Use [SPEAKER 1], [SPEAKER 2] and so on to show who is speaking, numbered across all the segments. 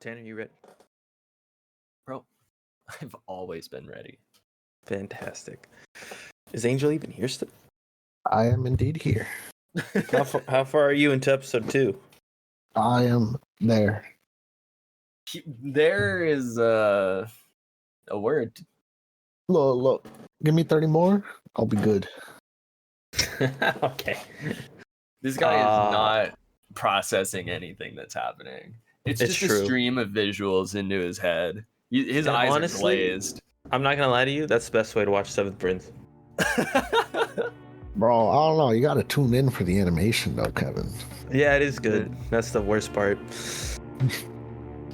[SPEAKER 1] Tanner, you ready?
[SPEAKER 2] Bro, I've always been ready.
[SPEAKER 1] Fantastic. Is Angel even here still?
[SPEAKER 3] I am indeed here.
[SPEAKER 1] How far are you into episode 2?
[SPEAKER 3] I am there.
[SPEAKER 2] There is a word.
[SPEAKER 3] Look. Give me 30 more. I'll be good.
[SPEAKER 1] Okay.
[SPEAKER 2] This guy is not processing anything that's happening. It's just
[SPEAKER 1] true.
[SPEAKER 2] a stream of visuals into his head. His
[SPEAKER 1] And
[SPEAKER 2] eyes
[SPEAKER 1] honestly,
[SPEAKER 2] are glazed.
[SPEAKER 1] I'm not going to lie to you. That's the best way to watch Seventh Prince.
[SPEAKER 3] Bro, I don't know. You got to tune in for the animation, though, Kevin.
[SPEAKER 1] Yeah, it is good. That's the worst part.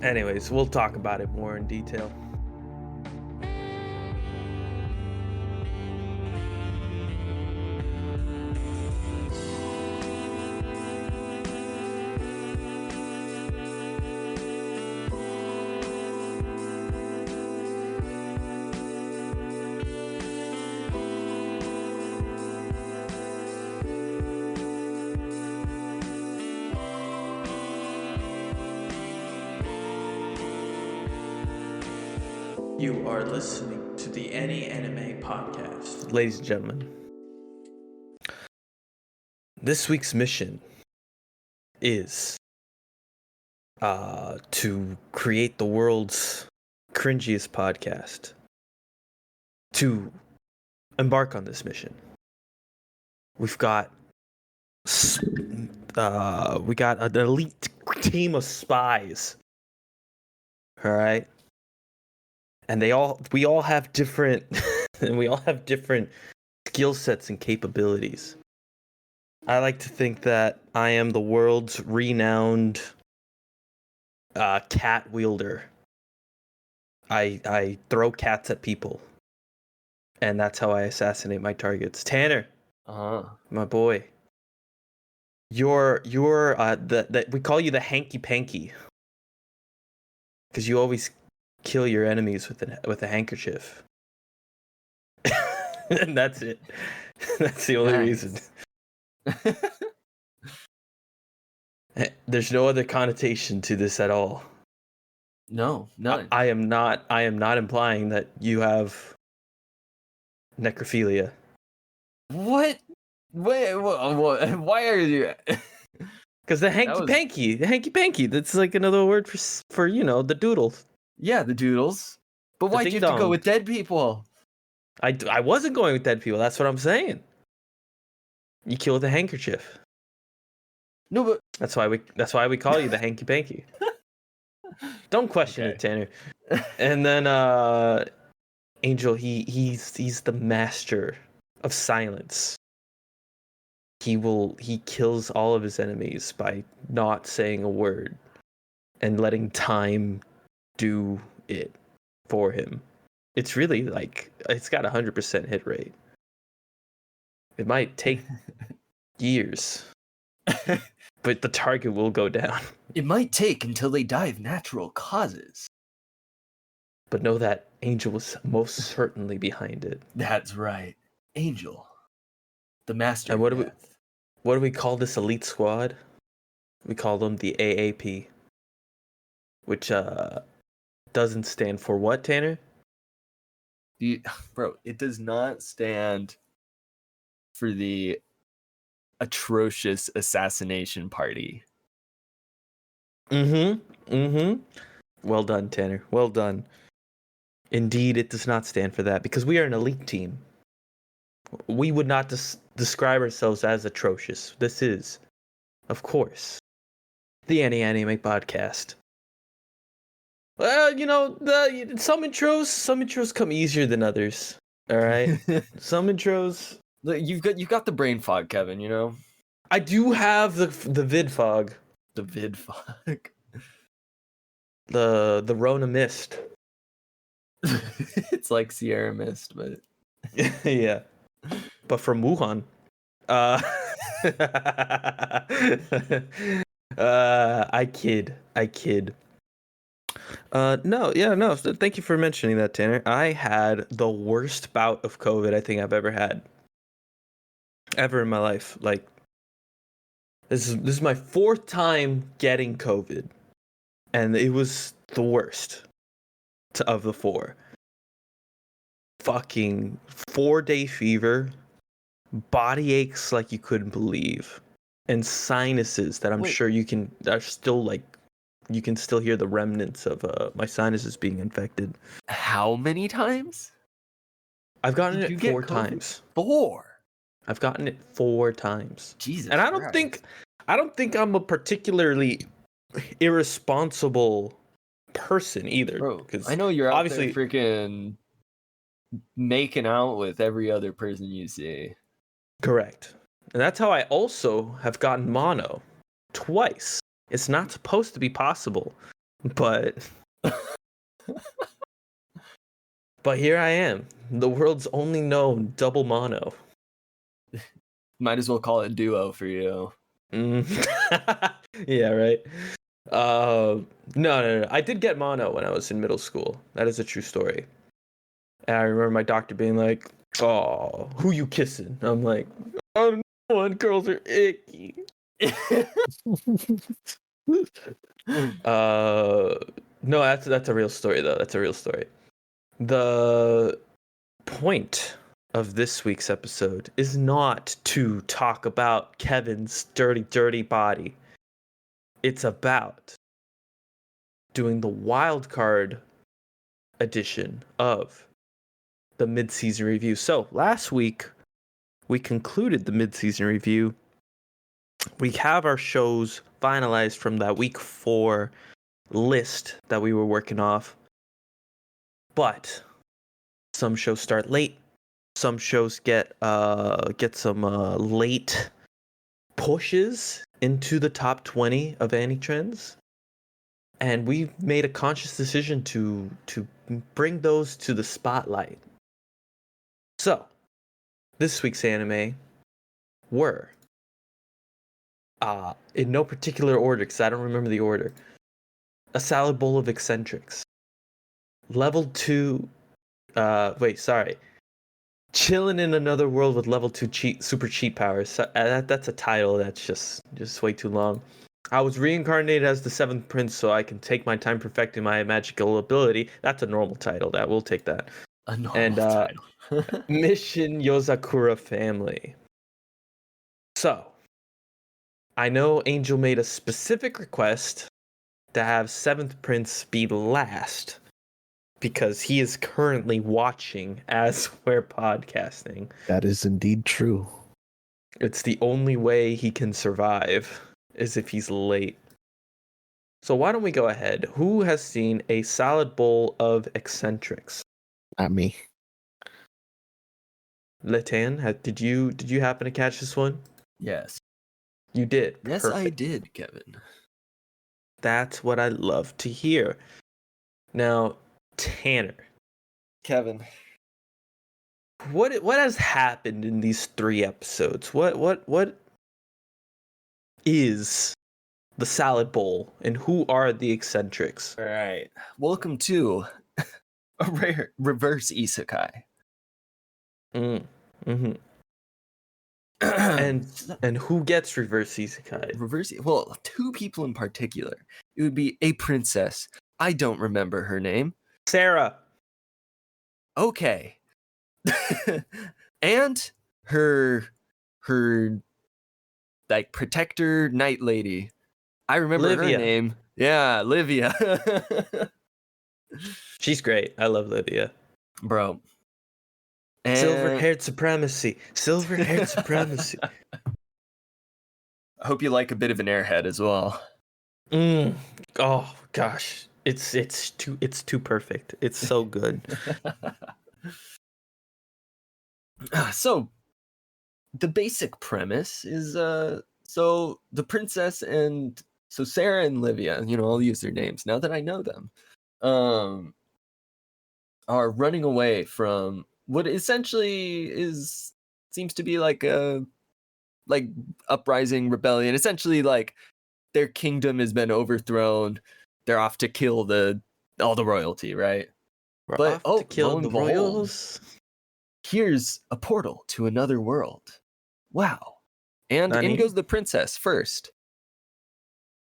[SPEAKER 1] Anyways, we'll talk about it more in detail.
[SPEAKER 4] You are listening to the Any Anime Podcast.
[SPEAKER 1] Ladies and gentlemen, this week's mission is to create the world's cringiest podcast. To embark on this mission, we've got an elite team of spies. All right. And we all have different skill sets and capabilities. I like to think that I am the world's renowned cat wielder. I throw cats at people, and that's how I assassinate my targets. Tanner, my boy, you're we call you the hanky panky because you always kill your enemies with a handkerchief. And that's it. That's the only reason. There's no other connotation to this at all.
[SPEAKER 2] No, none.
[SPEAKER 1] I am not implying that you have necrophilia.
[SPEAKER 2] What? Wait, what? Why are you?
[SPEAKER 1] Because the hanky panky, that's like another word for the doodle.
[SPEAKER 2] Yeah, the doodles. But why'd you have to go with dead people?
[SPEAKER 1] I wasn't going with dead people. That's what I'm saying. You kill with a handkerchief.
[SPEAKER 2] No, but
[SPEAKER 1] that's why we call you the hanky panky. Don't question it, Tanner. And then Angel, he's the master of silence. He kills all of his enemies by not saying a word and letting time do it for him. It's really it's got 100% hit rate. It might take years, but the target will go down.
[SPEAKER 2] It might take until they die of natural causes.
[SPEAKER 1] But know that Angel was most certainly behind it.
[SPEAKER 2] That's right. Angel. The master
[SPEAKER 1] and
[SPEAKER 2] of death.
[SPEAKER 1] What do we call this elite squad? We call them the AAP. Which doesn't stand for what, Tanner?
[SPEAKER 2] Bro, it does not stand for the atrocious assassination party.
[SPEAKER 1] Well done, Tanner. Well done. Indeed, it does not stand for that because we are an elite team. We would not describe ourselves as atrocious. This is, of course, the Any Anime Podcast. Well, some intros come easier than others. All right, some intros.
[SPEAKER 2] You've got the brain fog, Kevin. You know.
[SPEAKER 1] I do have the vid fog.
[SPEAKER 2] The vid fog.
[SPEAKER 1] The Rona mist.
[SPEAKER 2] It's like Sierra Mist, but
[SPEAKER 1] yeah, but from Wuhan. I kid. No. Thank you for mentioning that, Tanner. I had the worst bout of COVID I think I've ever had. Ever in my life. Like, this is my 4th time getting COVID. and it was the worst of the four. Fucking 4-day fever, body aches like you couldn't believe, and sinuses that I'm sure you can still hear the remnants of my sinuses being infected.
[SPEAKER 2] How many times?
[SPEAKER 1] I've gotten
[SPEAKER 2] Did you
[SPEAKER 1] it
[SPEAKER 2] get
[SPEAKER 1] 4
[SPEAKER 2] COVID?
[SPEAKER 1] times.
[SPEAKER 2] 4.
[SPEAKER 1] I've gotten it 4 times.
[SPEAKER 2] Jesus.
[SPEAKER 1] And I don't think I'm a particularly irresponsible person either.
[SPEAKER 2] Bro,
[SPEAKER 1] Because
[SPEAKER 2] I know you're out
[SPEAKER 1] obviously
[SPEAKER 2] there freaking making out with every other person you see.
[SPEAKER 1] correct. And that's how I also have gotten mono twice. It's not supposed to be possible, but but here I am, the world's only known double mono.
[SPEAKER 2] Might as well call it duo for you.
[SPEAKER 1] Yeah, right. No. I did get mono when I was in middle school. That is a true story. And I remember my doctor being like, "Oh, who you kissing?" I'm like, "Oh, no one. Girls are icky." No, that's a real story though. That's a real story. The point of this week's episode is not to talk about Kevin's dirty body. It's about doing the wild card edition of the mid-season review. So last week we concluded the mid-season review. We have our shows finalized from that week 4 list that we were working off. But some shows start late. Some shows get some late pushes into the top 20 of Annie Trends. And we made a conscious decision to bring those to the spotlight. So, this week's anime were, in no particular order, because I don't remember the order, A Salad Bowl of Eccentrics, Level 2, Chillin' in Another World with Level 2 super cheat powers. That's a title that's just way too long. I Was Reincarnated as the 7th Prince so I can take my time perfecting my magical ability. That's a normal title. We'll take that.
[SPEAKER 2] A normal title.
[SPEAKER 1] Mission Yozakura Family. So, I know Angel made a specific request to have 7th Prince be last because he is currently watching as we're podcasting.
[SPEAKER 3] That is indeed true.
[SPEAKER 1] It's the only way he can survive is if he's late. So why don't we go ahead? Who has seen A Salad Bowl of Eccentrics?
[SPEAKER 3] Not me.
[SPEAKER 1] Letan, did you happen to catch this one?
[SPEAKER 2] Yes.
[SPEAKER 1] You did.
[SPEAKER 2] Yes,
[SPEAKER 1] Perfect.
[SPEAKER 2] I did, Kevin.
[SPEAKER 1] That's what I love to hear. Now, Tanner,
[SPEAKER 2] Kevin.
[SPEAKER 1] what has happened in these 3 episodes? What is the Salad Bowl, and who are the eccentrics?
[SPEAKER 2] All right. Welcome to a rare reverse isekai.
[SPEAKER 1] Mm-hmm. and who gets reverse isekai?
[SPEAKER 2] Well, 2 people in particular. It would be a princess. I don't remember her name.
[SPEAKER 1] Sarah.
[SPEAKER 2] Okay. And her like protector knight lady. I remember
[SPEAKER 1] Livia.
[SPEAKER 2] her name. Yeah, Livia.
[SPEAKER 1] She's great. I love Livia.
[SPEAKER 2] Bro.
[SPEAKER 1] Silver-haired supremacy. Silver-haired supremacy.
[SPEAKER 2] I hope you like a bit of an airhead as well.
[SPEAKER 1] Oh gosh. It's too perfect. It's so good.
[SPEAKER 2] So the basic premise is so the princess and so Sarah and Livia, I'll use their names now that I know them, are running away from what essentially seems to be like a uprising rebellion. Essentially, like their kingdom has been overthrown. They're off to kill all the royalty, right?
[SPEAKER 1] We're off to kill
[SPEAKER 2] lo and
[SPEAKER 1] the
[SPEAKER 2] behold,
[SPEAKER 1] royals.
[SPEAKER 2] here's a portal to another world. Wow. And in goes the princess first.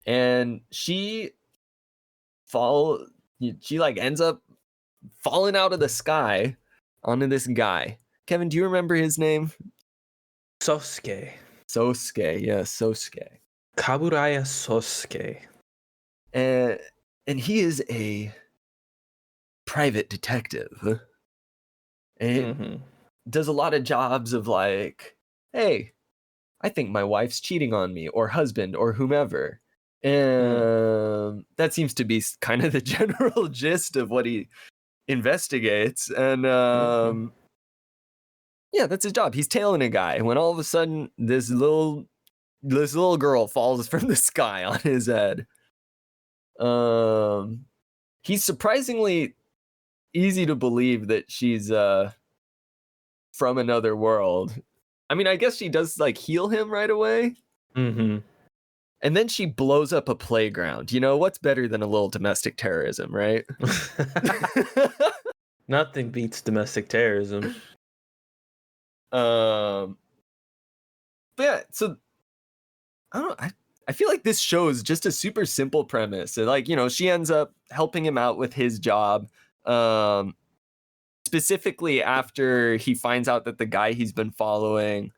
[SPEAKER 2] And she she like ends up falling out of the sky onto this guy. Kevin, do you remember his name?
[SPEAKER 1] Sosuke.
[SPEAKER 2] Sosuke, yeah, Sosuke.
[SPEAKER 1] Kaburaya Sosuke.
[SPEAKER 2] And he is a private detective. And
[SPEAKER 1] Mhm.
[SPEAKER 2] does a lot of jobs of like, hey, I think my wife's cheating on me, or husband, or whomever. And that seems to be kind of the general gist of what he investigates. And yeah, that's his job. He's tailing a guy when all of a sudden this little girl falls from the sky on his head. He's surprisingly easy to believe that she's from another world. I mean, I guess she does like heal him right away.
[SPEAKER 1] Mm-hmm.
[SPEAKER 2] And then she blows up a playground. You know, what's better than a little domestic terrorism, right?
[SPEAKER 1] Nothing beats domestic terrorism.
[SPEAKER 2] But yeah, so I don't know. I feel like this show is just a super simple premise. So, like, you know, she ends up helping him out with his job. Specifically after he finds out that the guy he's been following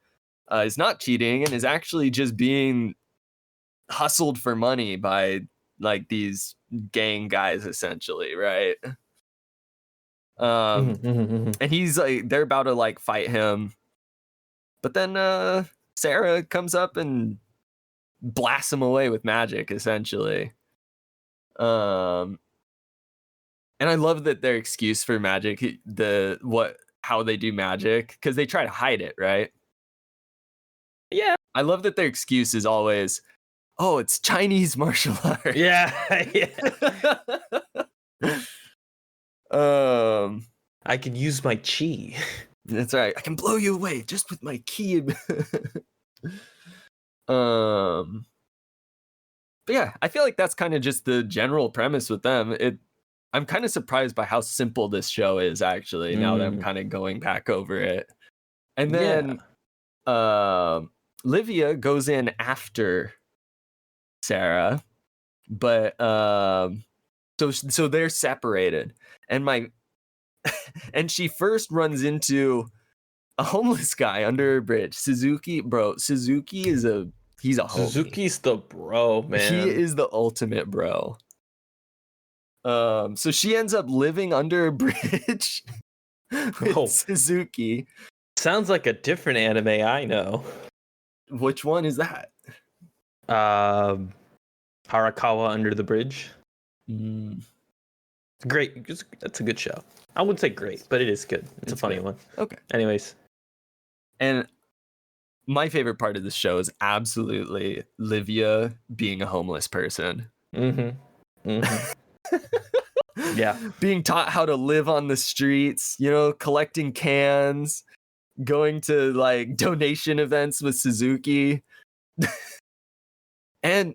[SPEAKER 2] is not cheating and is actually just being hustled for money by like these gang guys, essentially, right? And he's like, they're about to like fight him, but then Sarah comes up and blasts him away with magic, essentially. And I love that their excuse for magic, how they do magic, because they try to hide it, right?
[SPEAKER 1] Yeah.
[SPEAKER 2] I love that their excuse is always, oh, it's Chinese martial arts.
[SPEAKER 1] Yeah. I can use my chi.
[SPEAKER 2] That's right. I can blow you away just with my ki. But yeah, I feel like that's kind of just the general premise with them. I'm kind of surprised by how simple this show is, actually, now that I'm kind of going back over it. And then Livia goes in after Sarah, but so they're separated. And she first runs into a homeless guy under a bridge. Suzuki is he's a homie.
[SPEAKER 1] Suzuki's the bro, man.
[SPEAKER 2] He is the ultimate bro. So she ends up living under a bridge with Suzuki.
[SPEAKER 1] Sounds like a different anime I know.
[SPEAKER 2] Which one is that?
[SPEAKER 1] Harakawa Under the Bridge. Great. That's a good show. I wouldn't say great, but it is good. It's a funny
[SPEAKER 2] good.
[SPEAKER 1] one.
[SPEAKER 2] Okay.
[SPEAKER 1] Anyways.
[SPEAKER 2] And my favorite part of the show is absolutely Livia being a homeless person.
[SPEAKER 1] Yeah.
[SPEAKER 2] Being taught how to live on the streets, you know, collecting cans, going to like donation events with Suzuki. And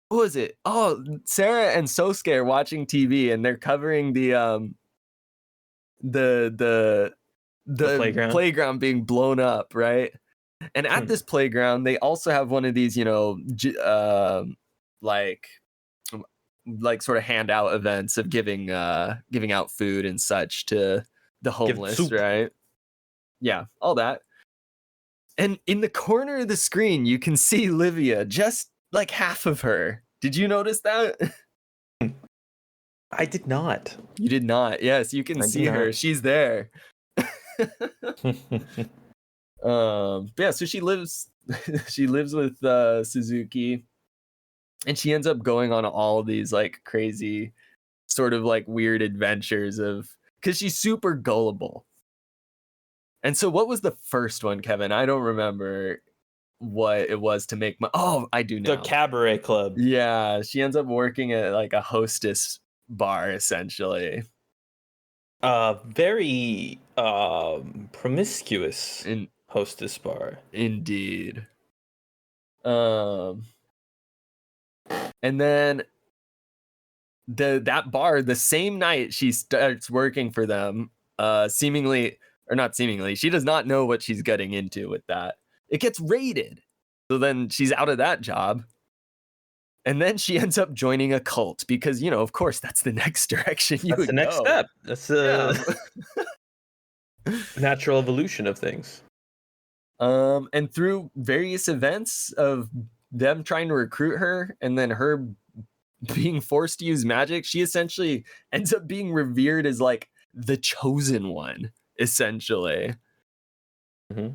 [SPEAKER 2] what was it? Oh, Sarah and Sosuke are watching TV and they're covering the playground being blown up, right? And at this playground, they also have one of these, you know, like sort of handout events of giving out food and such to the homeless, right? Yeah, all that. And in the corner of the screen, you can see Livia, just like half of her. Did you notice that?
[SPEAKER 1] I did not.
[SPEAKER 2] You did not. Yes, you can see her. She's there. Yeah, so she lives with Suzuki, and she ends up going on all these like crazy sort of like weird adventures because she's super gullible. And so what was the first one, Kevin? I don't remember what it was to make I do know.
[SPEAKER 1] The Cabaret Club.
[SPEAKER 2] Yeah, she ends up working at like a hostess bar, essentially.
[SPEAKER 1] Very promiscuous hostess bar.
[SPEAKER 2] Indeed. And then that bar, the same night she starts working for them, she does not know what she's getting into with that. It gets raided. So then she's out of that job. And then she ends up joining a cult because, of course, that's the next direction you
[SPEAKER 1] That's
[SPEAKER 2] would
[SPEAKER 1] the next
[SPEAKER 2] go.
[SPEAKER 1] step. That's the
[SPEAKER 2] Yeah.
[SPEAKER 1] natural evolution of things.
[SPEAKER 2] And through various events of them trying to recruit her and then her being forced to use magic, she essentially ends up being revered as like the chosen one, essentially.
[SPEAKER 1] Mhm.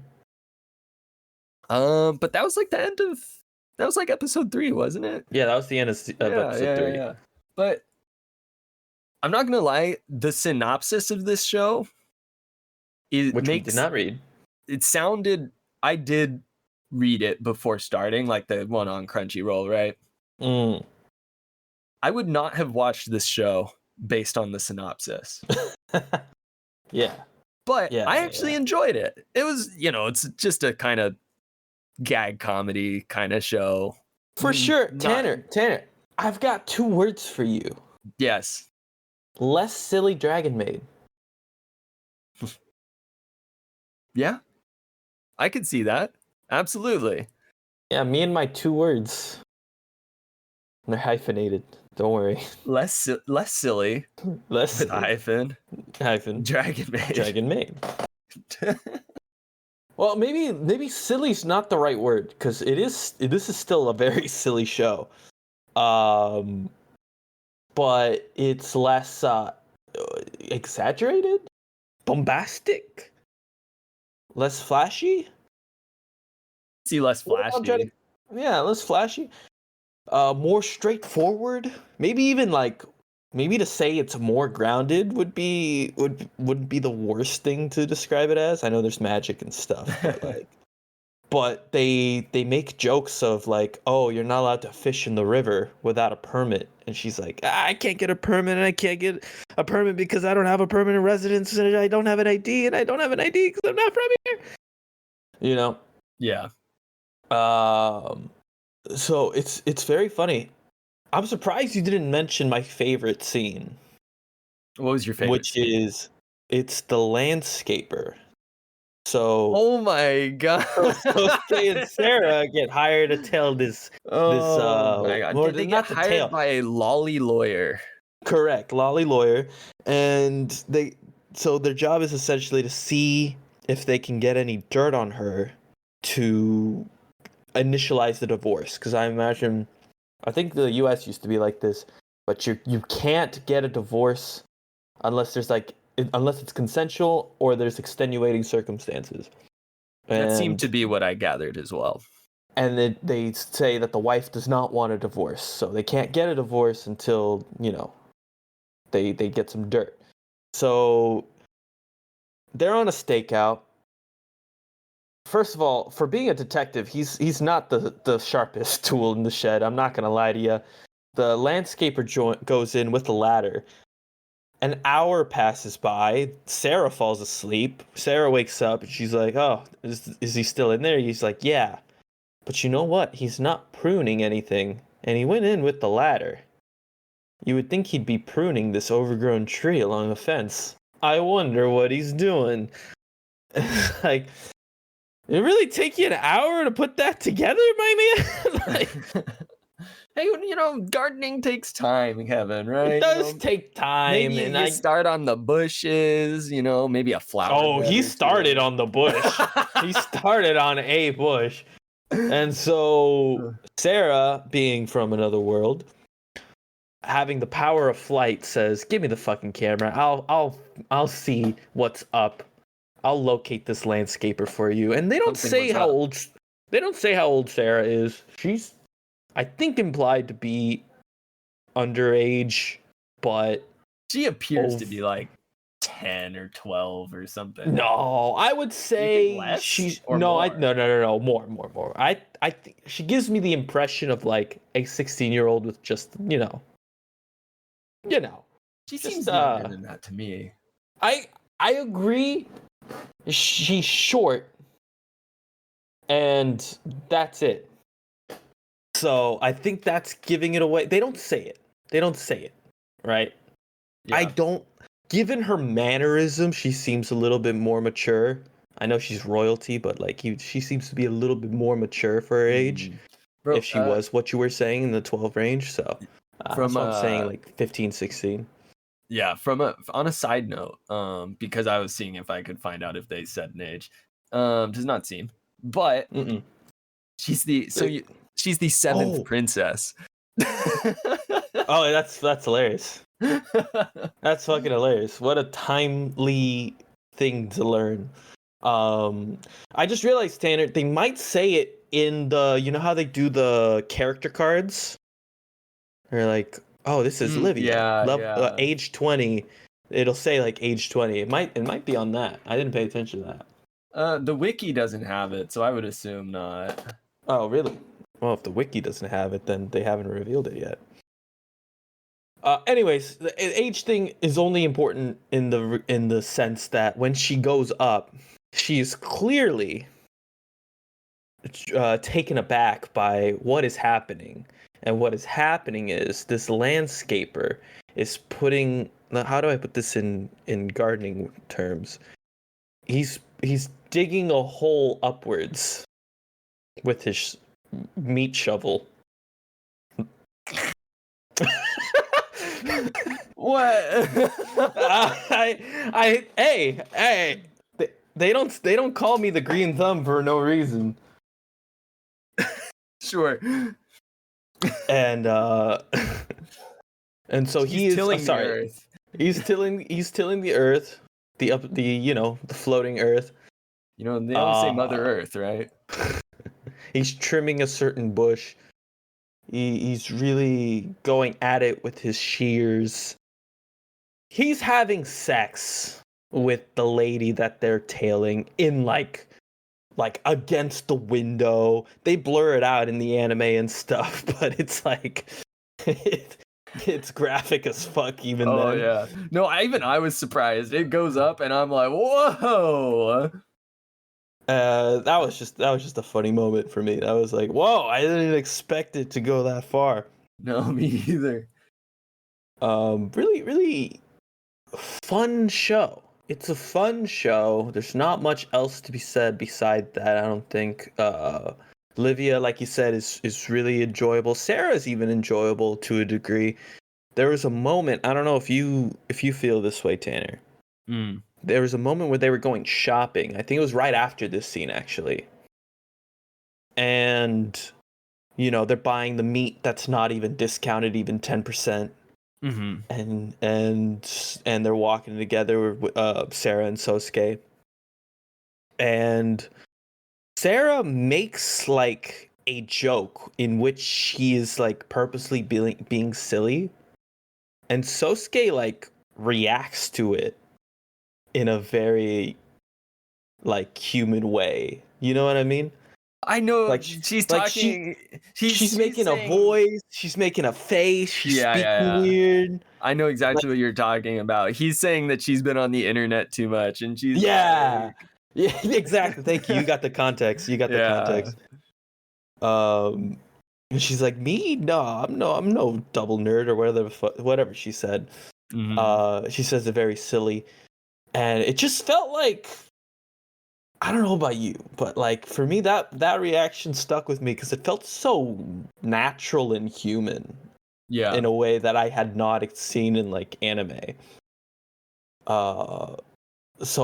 [SPEAKER 2] But that was like the end of that was like episode 3, wasn't it?
[SPEAKER 1] Yeah, that was the end of episode 3.
[SPEAKER 2] Yeah. But I'm not gonna lie, the synopsis of this show
[SPEAKER 1] Which we did not read.
[SPEAKER 2] It sounded, I did read it before starting, like the one on Crunchyroll, right? I would not have watched this show based on the synopsis.
[SPEAKER 1] Yeah.
[SPEAKER 2] But
[SPEAKER 1] Yeah,
[SPEAKER 2] I actually enjoyed it. It was, it's just a kind of gag comedy kind of show.
[SPEAKER 1] For sure. Tanner, I've got 2 words for you.
[SPEAKER 2] Yes.
[SPEAKER 1] Less silly Dragon Maid.
[SPEAKER 2] Yeah. I could see that. Absolutely.
[SPEAKER 1] Yeah, me and my 2 words. They're hyphenated. Don't worry.
[SPEAKER 2] Less silly.
[SPEAKER 1] Less
[SPEAKER 2] With hyphen. Dragon Maid.
[SPEAKER 1] Dragon Maid. Well, maybe silly's not the right word because this is still a very silly show. But it's less exaggerated, bombastic, less flashy.
[SPEAKER 2] See, less flashy.
[SPEAKER 1] Yeah, less flashy. More straightforward. Maybe to say it's more grounded would be the worst thing to describe it as. I know there's magic and stuff, but they make jokes of like, oh, you're not allowed to fish in the river without a permit, and she's like, I can't get a permit, and I can't get a permit because I don't have a permanent residence, and I don't have an ID, and I don't have an ID because I'm not from here.
[SPEAKER 2] Yeah.
[SPEAKER 1] So it's very funny. I'm surprised you didn't mention my favorite scene.
[SPEAKER 2] What was your favorite?
[SPEAKER 1] Which
[SPEAKER 2] scene?
[SPEAKER 1] It's the landscaper. So
[SPEAKER 2] oh my god,
[SPEAKER 1] Sosuke and Sarah get hired to tell this.
[SPEAKER 2] My god,
[SPEAKER 1] or
[SPEAKER 2] they
[SPEAKER 1] not
[SPEAKER 2] get
[SPEAKER 1] to
[SPEAKER 2] hired
[SPEAKER 1] tell.
[SPEAKER 2] by a lolly lawyer.
[SPEAKER 1] Correct, lolly lawyer, and so their job is essentially to see if they can get any dirt on her to initialize the divorce. Because I think the U.S. used to be like this, but you can't get a divorce unless it's consensual or there's extenuating circumstances.
[SPEAKER 2] That seemed to be what I gathered as well.
[SPEAKER 1] And they say that the wife does not want a divorce, so they can't get a divorce until they get some dirt. So they're on a stakeout. First of all, for being a detective, he's not the sharpest tool in the shed. I'm not gonna lie to you. The landscaper goes in with the ladder. An hour passes by. Sarah falls asleep. Sarah wakes up and she's like, "Oh, is he still in there?" He's like, "Yeah." But you know what? He's not pruning anything, and he went in with the ladder. You would think he'd be pruning this overgrown tree along the fence. I wonder what he's doing. Like, it really take you an hour to put that together, my man?
[SPEAKER 2] Hey, gardening takes time, Kevin, right?
[SPEAKER 1] It does take time.
[SPEAKER 2] Maybe you start on the bushes, maybe a flower.
[SPEAKER 1] Oh, he started on the bush. He started on a bush. And so Sarah, being from another world, having the power of flight, says, "Give me the fucking camera. I'll see what's up. I'll locate this landscaper for you." And they don't say how old Sarah is. She's, I think, implied to be underage, but
[SPEAKER 2] she appears to be like 10 or 12 or something.
[SPEAKER 1] No, I would say she's more. More. I think she gives me the impression of like a 16-year-old with just,
[SPEAKER 2] She seems younger than that to me.
[SPEAKER 1] I agree. She's short, and that's it. So I think that's giving it away. They don't say it, right? Yeah. Given her mannerism, she seems a little bit more mature. I know she's royalty, but like she seems to be a little bit more mature for her age.
[SPEAKER 2] Bro,
[SPEAKER 1] if she was what you were saying in the 12 range. So
[SPEAKER 2] from
[SPEAKER 1] that's what I'm saying, like 15, 16.
[SPEAKER 2] yeah, on a side note, because I was seeing if I could find out if they said an age. Does not seem, but
[SPEAKER 1] Mm-mm.
[SPEAKER 2] she's the she's the seventh
[SPEAKER 1] Oh.
[SPEAKER 2] princess.
[SPEAKER 1] Oh, that's hilarious. That's fucking hilarious. What a timely thing to learn. I just realized, Tanner, they might say it in the, you know how they do the character cards? They're like, oh, this is Livia,
[SPEAKER 2] yeah.
[SPEAKER 1] age 20. It'll say like age 20. It might be on that. I didn't pay attention to that.
[SPEAKER 2] The wiki doesn't have it, so I would assume not.
[SPEAKER 1] Oh, really? Well, if the wiki doesn't have it, then they haven't revealed it yet. Anyways, the age thing is only important in the sense that when she goes up, she's clearly taken aback by what is happening. And what is happening is this landscaper is putting, how do I put this in gardening terms? He's digging a hole upwards with his meat shovel.
[SPEAKER 2] What?
[SPEAKER 1] Hey, they don't call me the green thumb for no reason.
[SPEAKER 2] Sure.
[SPEAKER 1] And and so he is
[SPEAKER 2] tilling the
[SPEAKER 1] sorry.
[SPEAKER 2] earth.
[SPEAKER 1] He's tilling the earth, the floating earth.
[SPEAKER 2] You know, they always say Mother Earth, right?
[SPEAKER 1] He's trimming a certain bush. He's really going at it with his shears. He's having sex with the lady that they're tailing in like against the window. They blur it out in the anime and stuff, but it's like it's graphic as fuck even then.
[SPEAKER 2] Oh yeah. No, I was surprised. It goes up and I'm like, whoa.
[SPEAKER 1] That was just a funny moment for me. I was like, whoa, I didn't expect it to go that far.
[SPEAKER 2] No, me either.
[SPEAKER 1] Really, really fun show. It's a fun show. There's not much else to be said beside that, I don't think. Livia, like you said, is really enjoyable. Sarah's even enjoyable to a degree. There was a moment, I don't know if you feel this way, Tanner. There was a moment where they were going shopping. I think it was right after this scene, actually. And, you know, they're buying the meat that's not even discounted, even 10%. Mm-hmm. And they're walking together with Sarah and Sosuke. And Sarah makes like a joke in which she is like purposely being silly. And Sosuke like reacts to it in a very like human way. You know what I mean?
[SPEAKER 2] I know,
[SPEAKER 1] like
[SPEAKER 2] she's
[SPEAKER 1] like
[SPEAKER 2] talking.
[SPEAKER 1] She's making
[SPEAKER 2] saying,
[SPEAKER 1] a voice. She's making a face. She's speaking
[SPEAKER 2] yeah.
[SPEAKER 1] weird.
[SPEAKER 2] I know exactly what you're talking about. He's saying that she's been on the internet too much, and she's
[SPEAKER 1] yeah, exactly. Thank you. You got the context. The context. And she's like, me? No, I'm no double nerd or whatever she said. Mm-hmm. She says it very silly, and it just felt like, I don't know about you, but like for me that reaction stuck with me because it felt so natural and human. Yeah. In a way that I had not seen in like anime. So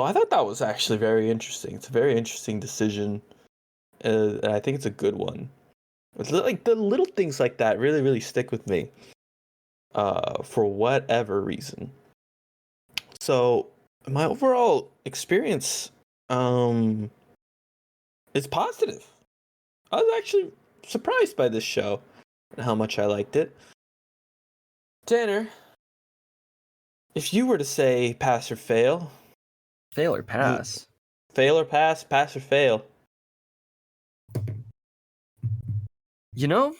[SPEAKER 1] I thought that was actually very interesting. It's a very interesting decision, and I think it's a good one. It's like the little things like that really, really stick with me. For whatever reason. So my overall experience, is positive. I was actually surprised by this show and how much I liked it. Tanner, if you were to say pass or fail.
[SPEAKER 2] Fail or pass?
[SPEAKER 1] Fail or pass, pass or fail.
[SPEAKER 2] You know,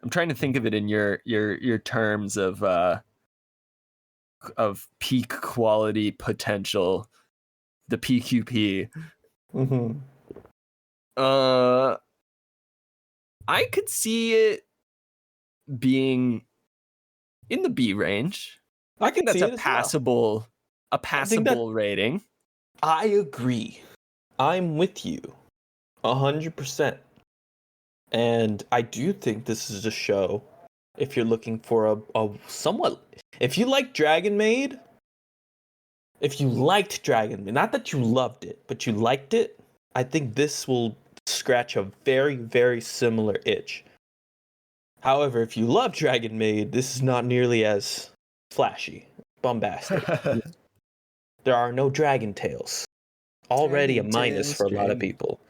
[SPEAKER 2] I'm trying to think of it in your terms of peak quality potential, the PQP.
[SPEAKER 1] Mm-hmm.
[SPEAKER 2] I could see it being in the B range. I think that's a passable rating. I
[SPEAKER 1] agree. I'm with you 100%. And I do think this is a show, if you're looking for a somewhat... If you like Dragon Maid, if you liked Dragon Maid, not that you loved it, but you liked it, I think this will scratch a very, very similar itch. However, if you love Dragon Maid, this is not nearly as flashy, bombastic. There are no dragon tails. Already a minus for a lot of people.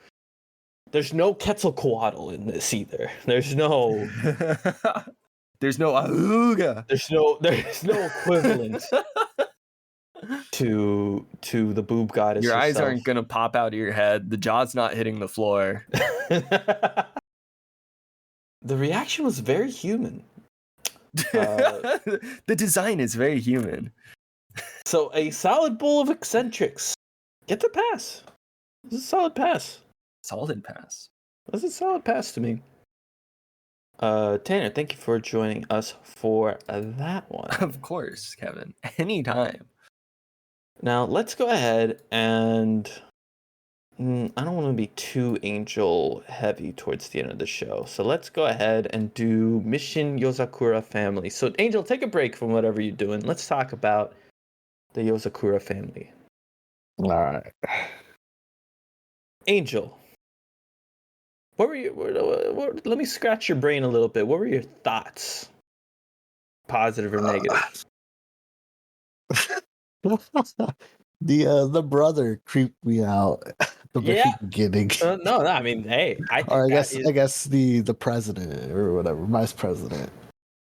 [SPEAKER 1] There's no Quetzalcoatl in this either. There's no
[SPEAKER 2] There's no Auga.
[SPEAKER 1] there's no equivalent to the boob goddess.
[SPEAKER 2] Your eyes
[SPEAKER 1] herself.
[SPEAKER 2] aren't gonna pop out of your head. The jaw's not hitting the floor.
[SPEAKER 1] The reaction was very human.
[SPEAKER 2] The design is very human.
[SPEAKER 1] So a Salad Bowl of Eccentrics. Get the pass. This is a solid pass.
[SPEAKER 2] Solid pass.
[SPEAKER 1] This is a solid pass to me. Tanner, thank you for joining us for that one.
[SPEAKER 2] Of course, Kevin. Anytime.
[SPEAKER 1] Now, let's go ahead and... I don't want to be too angel heavy towards the end of the show. So let's go ahead and do Mission Yozakura Family. So, Angel, take a break from whatever you're doing. Let's talk about the Yozakura Family.
[SPEAKER 3] All right.
[SPEAKER 1] Angel, what were let me scratch your brain a little bit. What were your thoughts? Positive or negative?
[SPEAKER 3] The brother creeped me out at the very beginning.
[SPEAKER 1] No, I mean, hey, I
[SPEAKER 3] guess the president or whatever, vice president.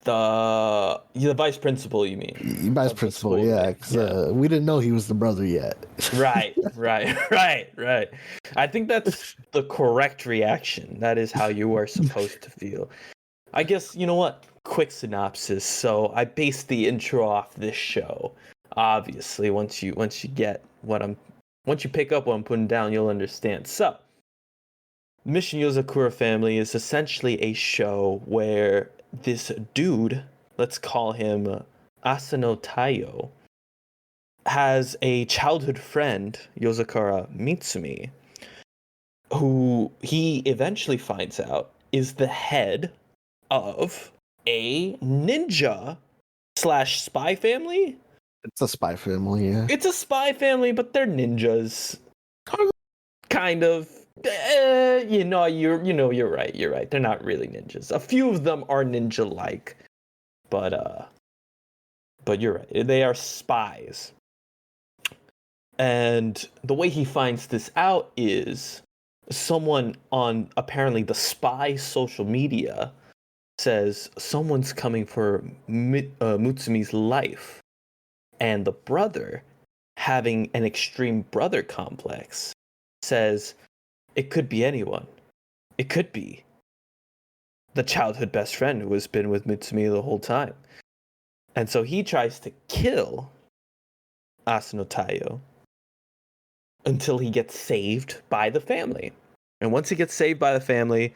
[SPEAKER 1] The vice principal, you mean?
[SPEAKER 3] Vice principal, yeah. Because we didn't know he was the brother yet.
[SPEAKER 1] Right. I think that's the correct reaction. That is how you are supposed to feel. I guess, you know what? Quick synopsis. So I based the intro off this show. Obviously, once you get once you pick up what I'm putting down, you'll understand. So, Mission Yozakura Family is essentially a show where this dude, let's call him Asano Taiyo, has a childhood friend, Yozakura Mitsumi, who he eventually finds out is the head of a ninja / spy family.
[SPEAKER 3] It's a spy family, yeah.
[SPEAKER 1] It's a spy family, but they're ninjas. Kind of. You're right. They're not really ninjas. A few of them are ninja-like, but you're right. They are spies. And the way he finds this out is someone on apparently the spy social media says someone's coming for Mutsumi's life, and the brother, having an extreme brother complex, says it could be anyone. It could be the childhood best friend who has been with Mitsumi the whole time. And so he tries to kill Asano Taiyo until he gets saved by the family. And once he gets saved by the family,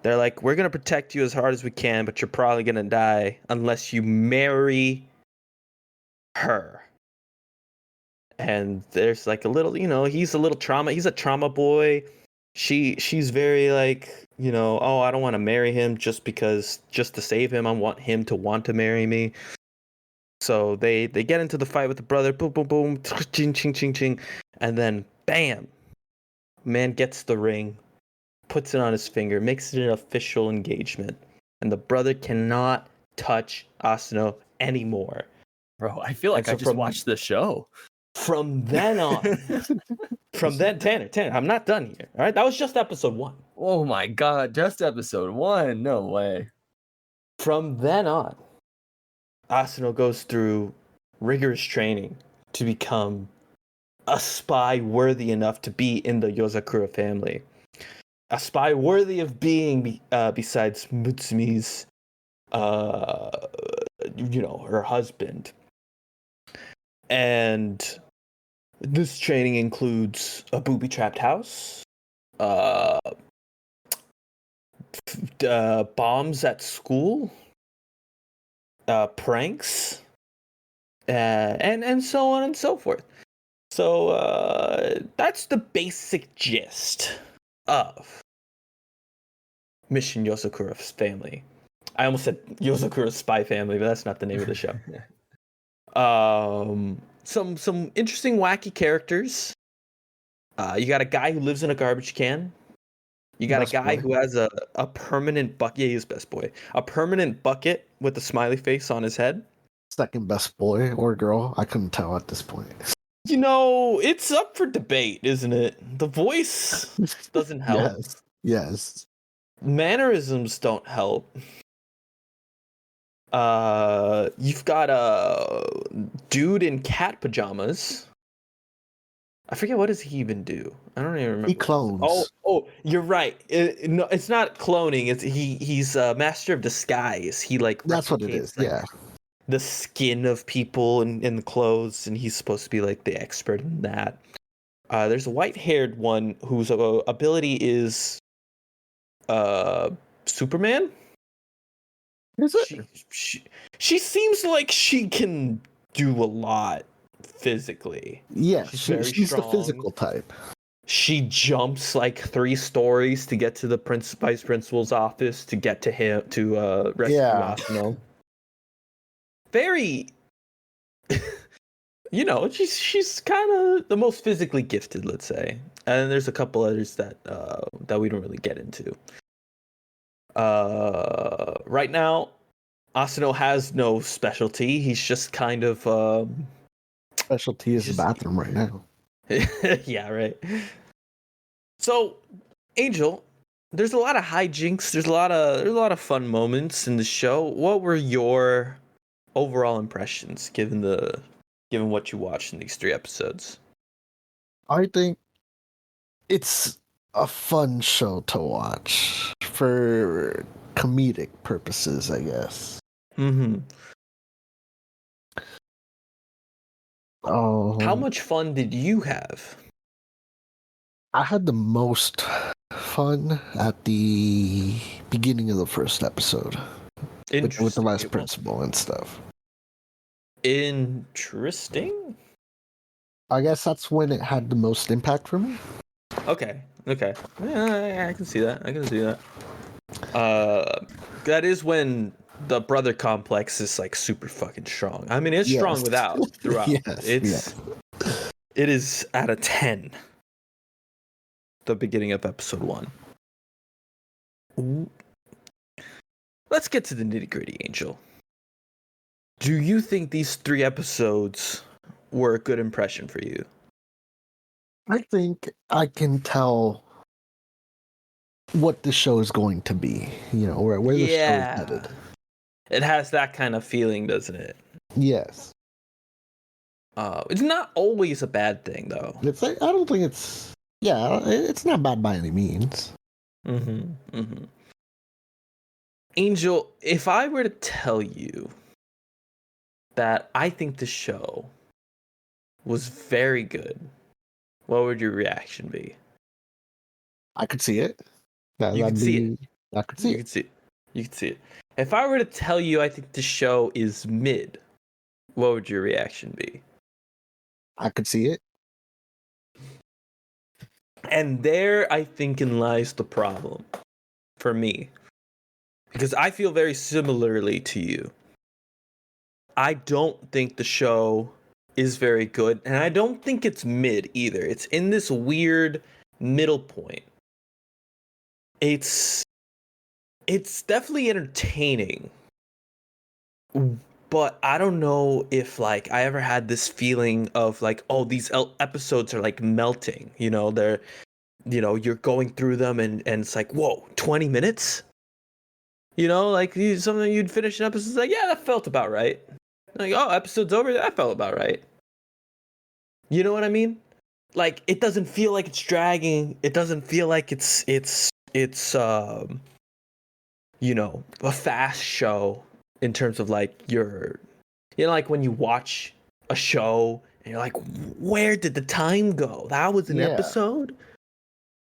[SPEAKER 1] they're like, we're going to protect you as hard as we can, but you're probably going to die unless you marry her. And there's like a little, he's a trauma boy. She's very like, oh, I don't want to marry him just to save him. I want him to want to marry me. So they get into the fight with the brother, boom, boom, boom, ching, ching, ching, ching. And then, bam, man gets the ring, puts it on his finger, makes it an official engagement. And the brother cannot touch Asano anymore.
[SPEAKER 2] Bro, I feel like I just watched the show.
[SPEAKER 1] From then on, Tanner, I'm not done here. All right, that was just episode 1.
[SPEAKER 2] Oh my god, just episode 1? No way.
[SPEAKER 1] From then on, Asano goes through rigorous training to become a spy worthy enough to be in the Yozakura family. A spy worthy of being besides Mutsumi's, her husband. And this training includes a booby-trapped house, bombs at school, pranks, and so on and so forth. So that's the basic gist of Mission Yozakura Family. I almost said Yozakura Spy Family, but that's not the name of the show. Some interesting wacky characters. You got a guy who lives in a garbage can. You got
[SPEAKER 3] Best
[SPEAKER 1] a guy
[SPEAKER 3] boy.
[SPEAKER 1] who has a permanent bucket. Yeah, he's best boy. A permanent bucket with a smiley face on his head.
[SPEAKER 3] Second best boy or girl. I couldn't tell at this point.
[SPEAKER 1] You know, it's up for debate, isn't it? The voice doesn't help.
[SPEAKER 3] Yes.
[SPEAKER 1] Mannerisms don't help. You've got a dude in cat pajamas. I forget, what does he even do? I don't even remember.
[SPEAKER 3] He clones.
[SPEAKER 1] Oh, you're right. No, it's not cloning. He's a master of disguise. He
[SPEAKER 3] That's what it
[SPEAKER 1] replicates,
[SPEAKER 3] is. Yeah.
[SPEAKER 1] the skin of people in the clothes, and he's supposed to be like the expert in that. There's a white-haired one whose ability is Superman.
[SPEAKER 3] Is it?
[SPEAKER 1] She seems like she can do a lot physically.
[SPEAKER 3] Yeah.
[SPEAKER 1] She's very
[SPEAKER 3] She's the
[SPEAKER 1] strong.
[SPEAKER 3] physical type.
[SPEAKER 1] She jumps like 3 stories to get to the vice principal's office to get to him to rescue Asano. Very, she's kind of the most physically gifted, let's say. And there's a couple others that we don't really get into. Right now, Asano has no specialty. He's just kind of
[SPEAKER 3] Specialty is the bathroom right now.
[SPEAKER 1] yeah, right. So, Angel, there's a lot of hijinks. There's a lot of fun moments in the show. What were your overall impressions given what you watched in these 3 episodes?
[SPEAKER 3] I think it's a fun show to watch for comedic purposes, I guess.
[SPEAKER 1] Mm-hmm.
[SPEAKER 3] Oh,
[SPEAKER 1] How much fun did you have?
[SPEAKER 3] I had the most fun at the beginning of the first episode with the vice principal and stuff.
[SPEAKER 1] Interesting.
[SPEAKER 3] I guess that's when it had the most impact for me.
[SPEAKER 1] Okay. Yeah, I can see that. That is when the brother complex is like super fucking strong. I mean, it's strong throughout.
[SPEAKER 3] Yes,
[SPEAKER 1] It is at a 10. The beginning of episode 1. Ooh. Let's get to the nitty-gritty, Angel. Do you think these 3 episodes were a good impression for you?
[SPEAKER 3] I think I can tell what the show is going to be. Where the show is headed.
[SPEAKER 1] It has that kind of feeling, doesn't it?
[SPEAKER 3] Yes.
[SPEAKER 1] It's not always a bad thing, though.
[SPEAKER 3] I don't think it's. Yeah, it's not bad by any means.
[SPEAKER 1] Mm-hmm. Angel, if I were to tell you that I think the show was very good, what would your reaction be?
[SPEAKER 3] I could see it.
[SPEAKER 1] You could see it.
[SPEAKER 3] I could see
[SPEAKER 1] You could see it. If I were to tell you I think the show is mid, what would your reaction be?
[SPEAKER 3] I could see it.
[SPEAKER 1] And there, I think, lies the problem for me. Because I feel very similarly to you. I don't think the show is very good, and I don't think it's mid either. It's in this weird middle point. It's definitely entertaining, but I don't know if I ever had this feeling of these episodes are melting. They're, you're going through them and it's like, whoa, 20 minutes. Something you'd finish an episode, it's yeah, that felt about right. Episode's over, that felt about right. You know what I mean? It doesn't feel like it's dragging. It doesn't feel like it's a fast show in terms of your, when you watch a show and you're like, where did the time go? That was an episode?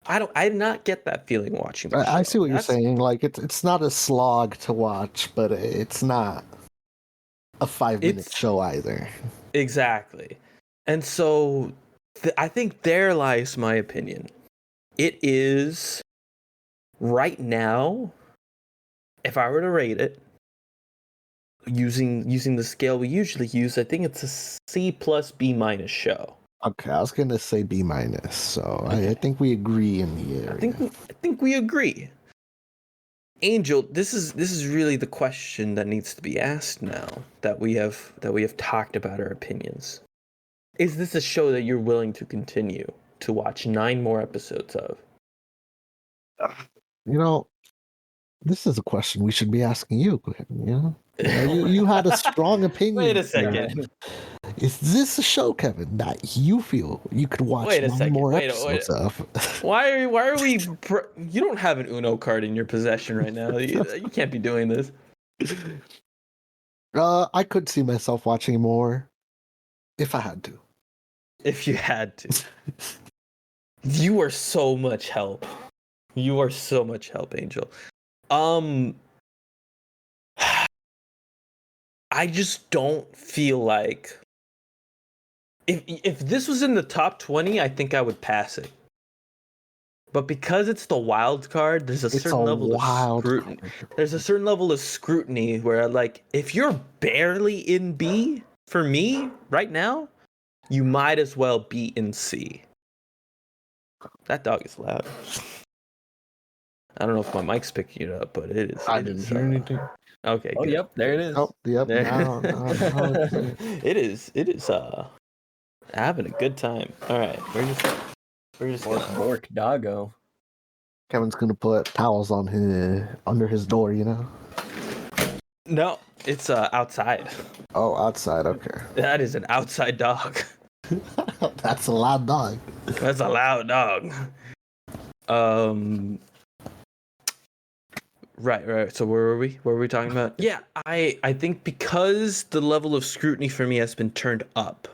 [SPEAKER 1] I did not get that feeling watching the show.
[SPEAKER 3] I see what you're saying. It's not a slog to watch, but it's not a 5-minute show either.
[SPEAKER 1] Exactly. And so I think there lies my opinion. It is right now, if I were to rate it using the scale we usually use, I think it's a C plus B minus show.
[SPEAKER 3] Okay, I was gonna say B minus, so
[SPEAKER 1] Okay.
[SPEAKER 3] I think we agree in the area.
[SPEAKER 1] I think we agree. Angel, this is really the question that needs to be asked now that we have talked about our opinions. Is this a show that you're willing to continue to watch 9 more episodes of?
[SPEAKER 3] You know, this is a question we should be asking you. You know, you had a strong opinion.
[SPEAKER 1] Wait a second.
[SPEAKER 3] Is this a show, Kevin, that you feel you could watch 9 more episodes of?
[SPEAKER 1] Why are we? You don't have an Uno card in your possession right now. You can't be doing this.
[SPEAKER 3] I could see myself watching more if I had to.
[SPEAKER 1] If you had to. You are so much help. You are so much help, Angel. I just don't feel like if this was in the top 20, I think I would pass it. But because it's the wild card, there's a certain level of scrutiny. There's a certain level of scrutiny where, like, if you're barely in B, for me, right now, you might as well be in C. That dog is loud. I don't know if my mic's picking it up, but it is.
[SPEAKER 3] I didn't hear anything.
[SPEAKER 1] Okay.
[SPEAKER 2] Oh,
[SPEAKER 1] good.
[SPEAKER 2] yep, there it is.
[SPEAKER 3] Oh, yep.
[SPEAKER 1] There.
[SPEAKER 3] Now
[SPEAKER 1] It is having a good time. All right, we're just
[SPEAKER 2] Bork doggo.
[SPEAKER 3] Kevin's gonna put towels on under his door, you know.
[SPEAKER 1] No, it's outside.
[SPEAKER 3] Oh, outside. Okay.
[SPEAKER 1] That is an outside dog.
[SPEAKER 3] That's a loud dog.
[SPEAKER 1] That's a loud dog. Right. So where were we? What were we talking about? Yeah, I think because the level of scrutiny for me has been turned up,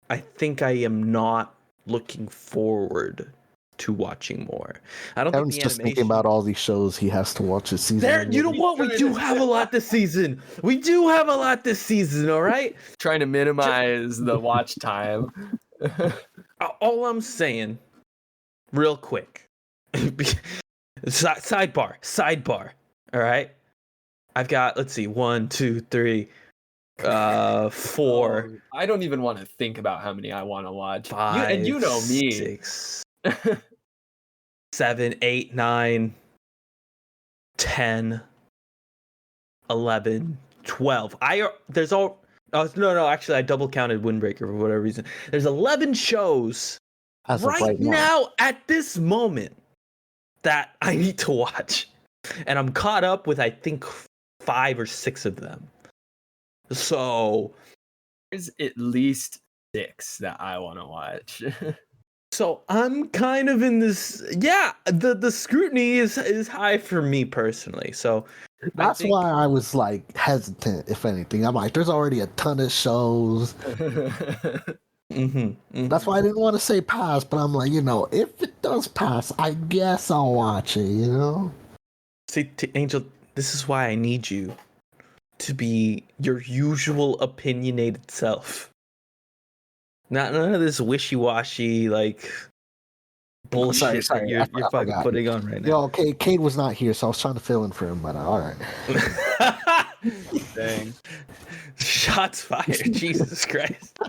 [SPEAKER 1] I think I am not looking forward to watching more. I don't
[SPEAKER 3] Kevin's
[SPEAKER 1] think
[SPEAKER 3] just thinking about all these shows he has to watch this season.
[SPEAKER 1] There, you know what? We do have a lot this season. All right.
[SPEAKER 2] Trying to minimize the watch time.
[SPEAKER 1] All I'm saying, real quick. Sidebar. All right. I've got, let's see, 1, 2, 3, 4.
[SPEAKER 2] I don't even want to think about how many I want to watch.
[SPEAKER 1] 5,
[SPEAKER 2] and you know me.
[SPEAKER 1] 6, 7, 8, 9, 10, 11, 12. Actually, I double counted Windbreaker for whatever reason. There's 11 shows right now at this moment that I need to watch. And I'm caught up with, I think, 5 or 6 of them. So
[SPEAKER 2] there's at least 6 that I want to watch.
[SPEAKER 1] So I'm kind of in this. Yeah, the scrutiny is high for me personally. So
[SPEAKER 3] that's why I was like hesitant. If anything, I'm like, there's already a ton of shows. That's why I didn't want to say pass, but I'm like, you know, if it does pass, I guess I'll watch it. You know.
[SPEAKER 1] See, Angel, this is why I need you to be your usual opinionated self. None of this wishy-washy, like, bullshit that you're fucking putting on right now.
[SPEAKER 3] Yo, okay, Cade was not here, so I was trying to fill in for him, but all right.
[SPEAKER 2] Dang.
[SPEAKER 1] Shots fired. Jesus Christ.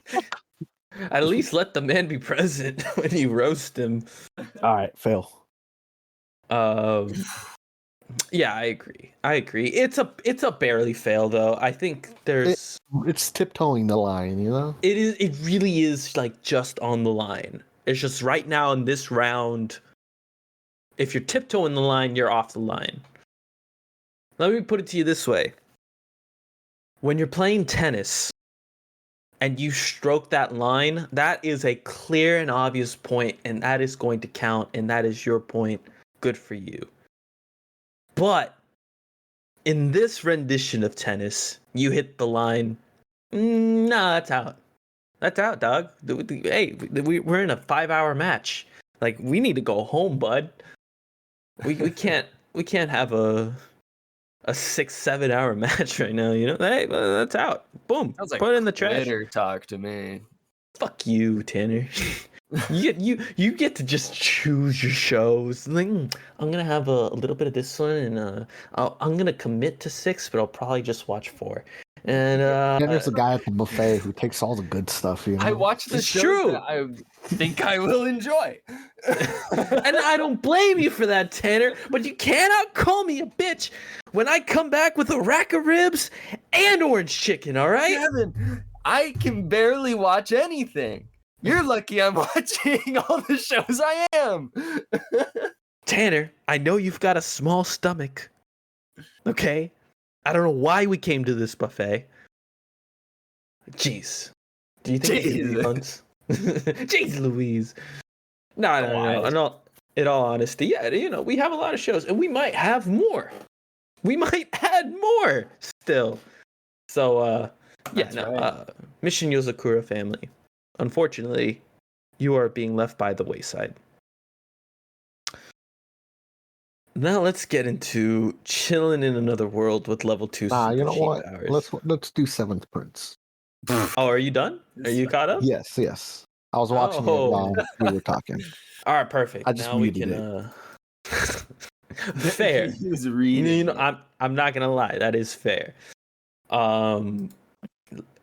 [SPEAKER 1] At least let the man be present when you roast him.
[SPEAKER 3] All right, fail.
[SPEAKER 1] Yeah, I agree. It's a barely fail though. I think
[SPEAKER 3] it's tiptoeing the line, you know?
[SPEAKER 1] It really is like just on the line. It's just right now in this round, if you're tiptoeing the line, you're off the line. Let me put it to you this way. When you're playing tennis and you stroke that line, that is a clear and obvious point, and that is going to count, and that is your point. Good for you. But in this rendition of tennis, you hit the line. Nah, that's out. That's out, dog. Hey, we're in a 5-hour match. Like, we need to go home, bud. We can't have a 6-7 hour match right now. You know, hey, that's out. Boom.
[SPEAKER 2] Sounds like
[SPEAKER 1] put it in the trash.
[SPEAKER 2] Twitter talk to me.
[SPEAKER 1] Fuck you, Tanner. You get to just choose your shows. Like, I'm gonna have a little bit of this one, and I'm gonna commit to 6, but I'll probably just watch 4. And
[SPEAKER 3] Then there's a guy at the buffet who takes all the good stuff. You know,
[SPEAKER 2] I watch the
[SPEAKER 1] It's
[SPEAKER 2] shows
[SPEAKER 1] true.
[SPEAKER 2] that I think I will enjoy.
[SPEAKER 1] and I don't blame you for that, Tanner. But you cannot call me a bitch when I come back with a rack of ribs and orange chicken. All right?
[SPEAKER 2] Kevin, I can barely watch anything. You're lucky I'm watching all the shows I am.
[SPEAKER 1] Tanner, I know you've got a small stomach. Okay? I don't know why we came to this buffet. Jeez. Do you think it's gonna be months? Jeez Louise. No. In all honesty, yeah, we have a lot of shows, and we might have more. We might add more still. So, right. Mission Yozakura Family. Unfortunately, you are being left by the wayside. Now let's get into Chillin' in Another World with level 2 super
[SPEAKER 3] you know what?
[SPEAKER 1] powers.
[SPEAKER 3] Let's do Seventh Prince.
[SPEAKER 1] Oh, are you done? Are you caught up?
[SPEAKER 3] Yes. I was watching it while we were talking.
[SPEAKER 1] All right, perfect.
[SPEAKER 3] I just
[SPEAKER 1] now
[SPEAKER 3] muted
[SPEAKER 1] we
[SPEAKER 3] it.
[SPEAKER 1] Fair.
[SPEAKER 2] He was reading.
[SPEAKER 1] I'm not gonna lie. That is fair. All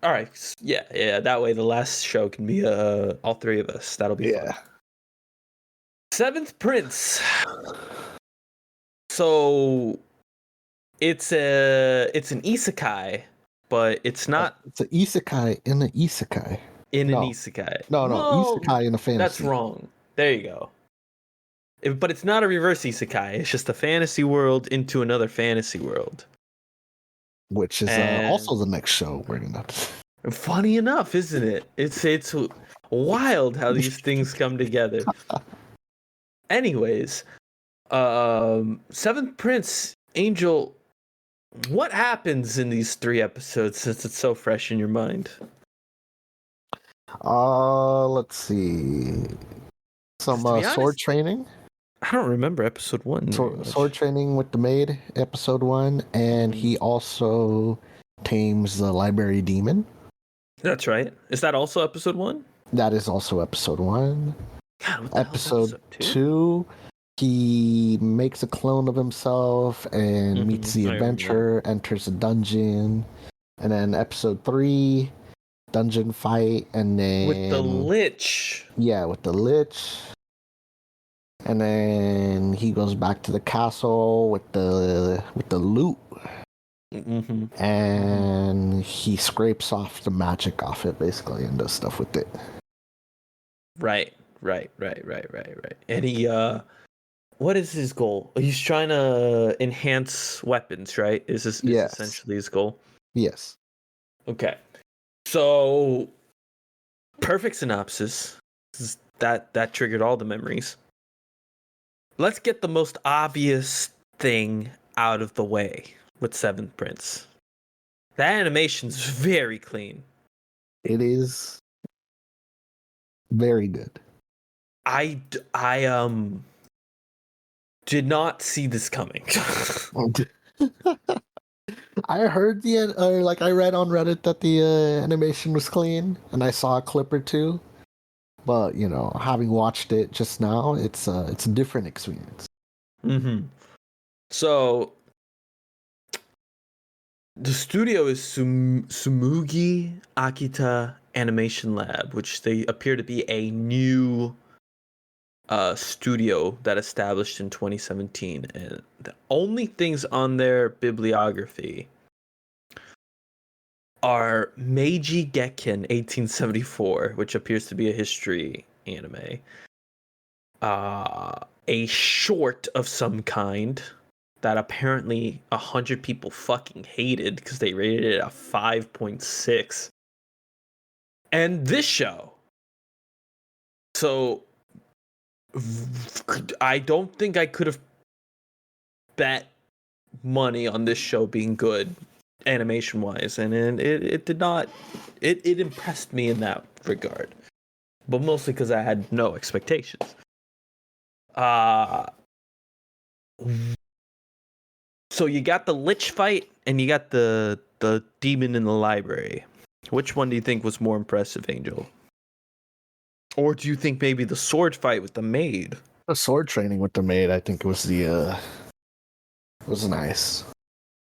[SPEAKER 1] right. Yeah. That way, the last show can be all 3 of us. That'll be fun. Seventh Prince. So, it's an isekai, but it's not.
[SPEAKER 3] It's an isekai in an isekai.
[SPEAKER 1] An isekai.
[SPEAKER 3] No, isekai in a fantasy.
[SPEAKER 1] That's wrong. There you go. But it's not a reverse isekai. It's just a fantasy world into another fantasy world.
[SPEAKER 3] Which is also the next show we're gonna.
[SPEAKER 1] Funny enough, isn't it? It's wild how these things come together. Anyways, Seventh Prince, Angel, what happens in these 3 episodes since it's so fresh in your mind?
[SPEAKER 3] Let's see. Some sword training.
[SPEAKER 1] I don't remember episode 1.
[SPEAKER 3] Sword training with the maid, episode 1, and he also tames the library demon.
[SPEAKER 1] That's right. Is that also episode 1?
[SPEAKER 3] That is also episode 1.
[SPEAKER 1] God,
[SPEAKER 3] episode 2, he makes a clone of himself and meets the adventurer, enters a dungeon, and then episode 3, dungeon fight, and then
[SPEAKER 1] with the lich.
[SPEAKER 3] Yeah, with the lich. And then he goes back to the castle with the loot. And he scrapes off the magic off it, basically, and does stuff with it. Right.
[SPEAKER 1] And he, what is his goal? He's trying to enhance weapons, right? Is essentially his goal?
[SPEAKER 3] Yes.
[SPEAKER 1] Okay. So, perfect synopsis. That triggered all the memories. Let's get the most obvious thing out of the way with Seventh Prince. The animation's very clean.
[SPEAKER 3] It is very good.
[SPEAKER 1] I did not see this coming.
[SPEAKER 3] I heard I read on Reddit that the animation was clean, and I saw a clip or 2. But having watched it just now, it's a different experience.
[SPEAKER 1] So the studio is Sumugi Akita Animation Lab, which they appear to be a new studio that established in 2017, and the only things on their bibliography are Meiji Gekken 1874, which appears to be a history anime, a short of some kind that apparently 100 people fucking hated because they rated it a 5.6, and this show. So I don't think I could have bet money on this show being good animation wise, and it did not. It impressed me in that regard, but mostly because I had no expectations. So you got the lich fight and you got the demon in the library. Which one do you think was more impressive, Angel? Or do you think maybe the sword fight with the maid?
[SPEAKER 3] The sword training with the maid, I think it was was nice.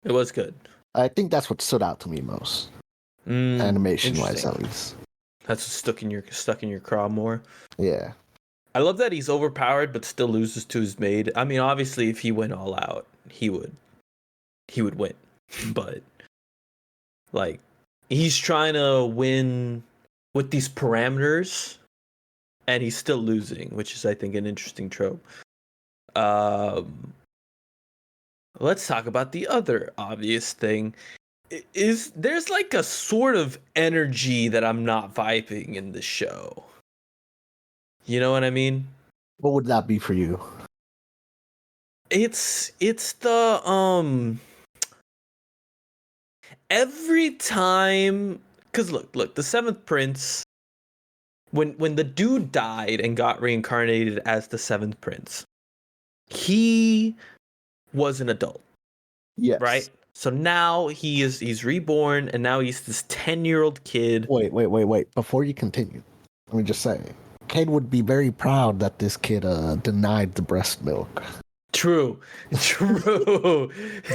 [SPEAKER 1] It was good.
[SPEAKER 3] I think that's what stood out to me most, animation wise
[SPEAKER 1] Interesting.
[SPEAKER 3] at least.
[SPEAKER 1] That's what stuck in your craw more.
[SPEAKER 3] Yeah.
[SPEAKER 1] I love that he's overpowered but still loses to his maid. I mean, obviously, if he went all out, he would win. But like, he's trying to win with these parameters, and he's still losing, which is, I think, an interesting trope. Let's talk about the other obvious thing. There's like a sort of energy that I'm not vibing in the show. You know what I mean?
[SPEAKER 3] What would that be for you?
[SPEAKER 1] It's the every time, cuz look, the seventh prince, when the dude died and got reincarnated as the seventh prince, he was an adult.
[SPEAKER 3] Yes.
[SPEAKER 1] Right? So now he's reborn, and now he's this 10-year-old kid.
[SPEAKER 3] Wait. Before you continue, let me just say, Cade would be very proud that this kid denied the breast milk.
[SPEAKER 1] True.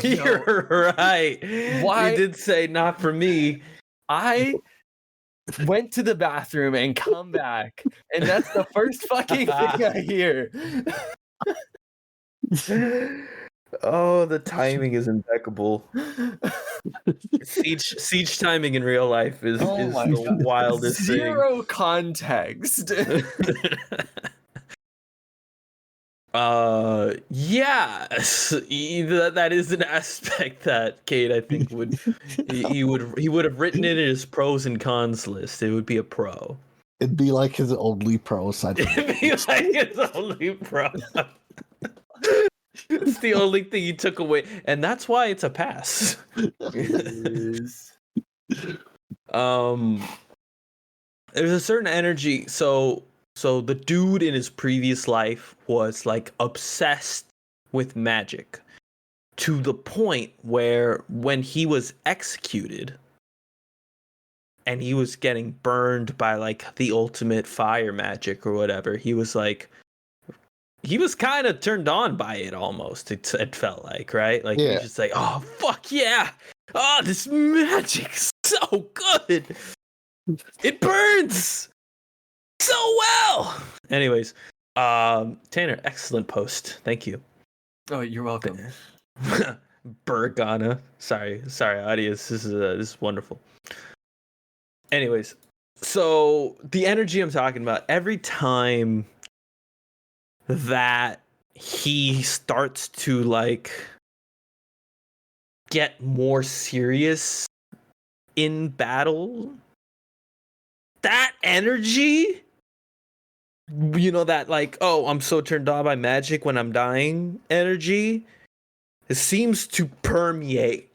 [SPEAKER 1] You're right.
[SPEAKER 2] Why-
[SPEAKER 1] You did say not for me.
[SPEAKER 2] I went to the bathroom and come back, and that's the first fucking thing I hear.
[SPEAKER 1] Oh, the timing is impeccable. Siege timing in real life is
[SPEAKER 2] Oh my
[SPEAKER 1] the
[SPEAKER 2] God.
[SPEAKER 1] wildest
[SPEAKER 2] Zero context.
[SPEAKER 1] thing. Yes, that is an aspect that Cade, I think, would he would have written it in his pros and cons list. It would be a pro.
[SPEAKER 3] It'd be like his only pro aside from
[SPEAKER 1] It'd be like his only pro. It's the only thing he took away, and that's why it's a pass. There's a certain energy. So the dude in his previous life was like obsessed with magic to the point where when he was executed and he was getting burned by like the ultimate fire magic or whatever, he was kind of turned on by it almost. It felt like, right? Like, he was just like, oh, fuck yeah. Oh, this magic's so good. It burns so well. Anyways, Tanner, excellent post. Thank you.
[SPEAKER 2] Oh, you're welcome.
[SPEAKER 1] Bergana. Sorry, audience. This is wonderful. Anyways, so the energy I'm talking about, every time that he starts to like get more serious in battle, that energy, you know, that like, oh, I'm so turned on by magic when I'm dying energy, it seems to permeate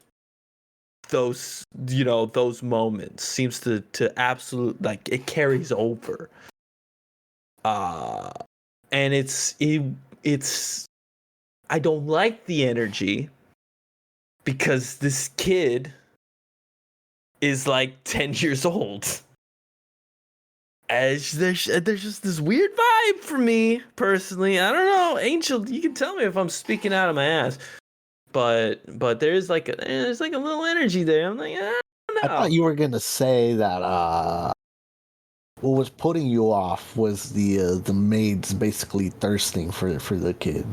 [SPEAKER 1] those, you know, those moments. Seems to absolute, like, it carries over. And it's I don't like the energy because this kid is like 10 years old. As there's just this weird vibe for me personally. I don't know, Angel, you can tell me if I'm speaking out of my ass. But there's like a little energy there. I'm like, I don't know.
[SPEAKER 3] I thought you were gonna say that what was putting you off was the maids basically thirsting for the kid.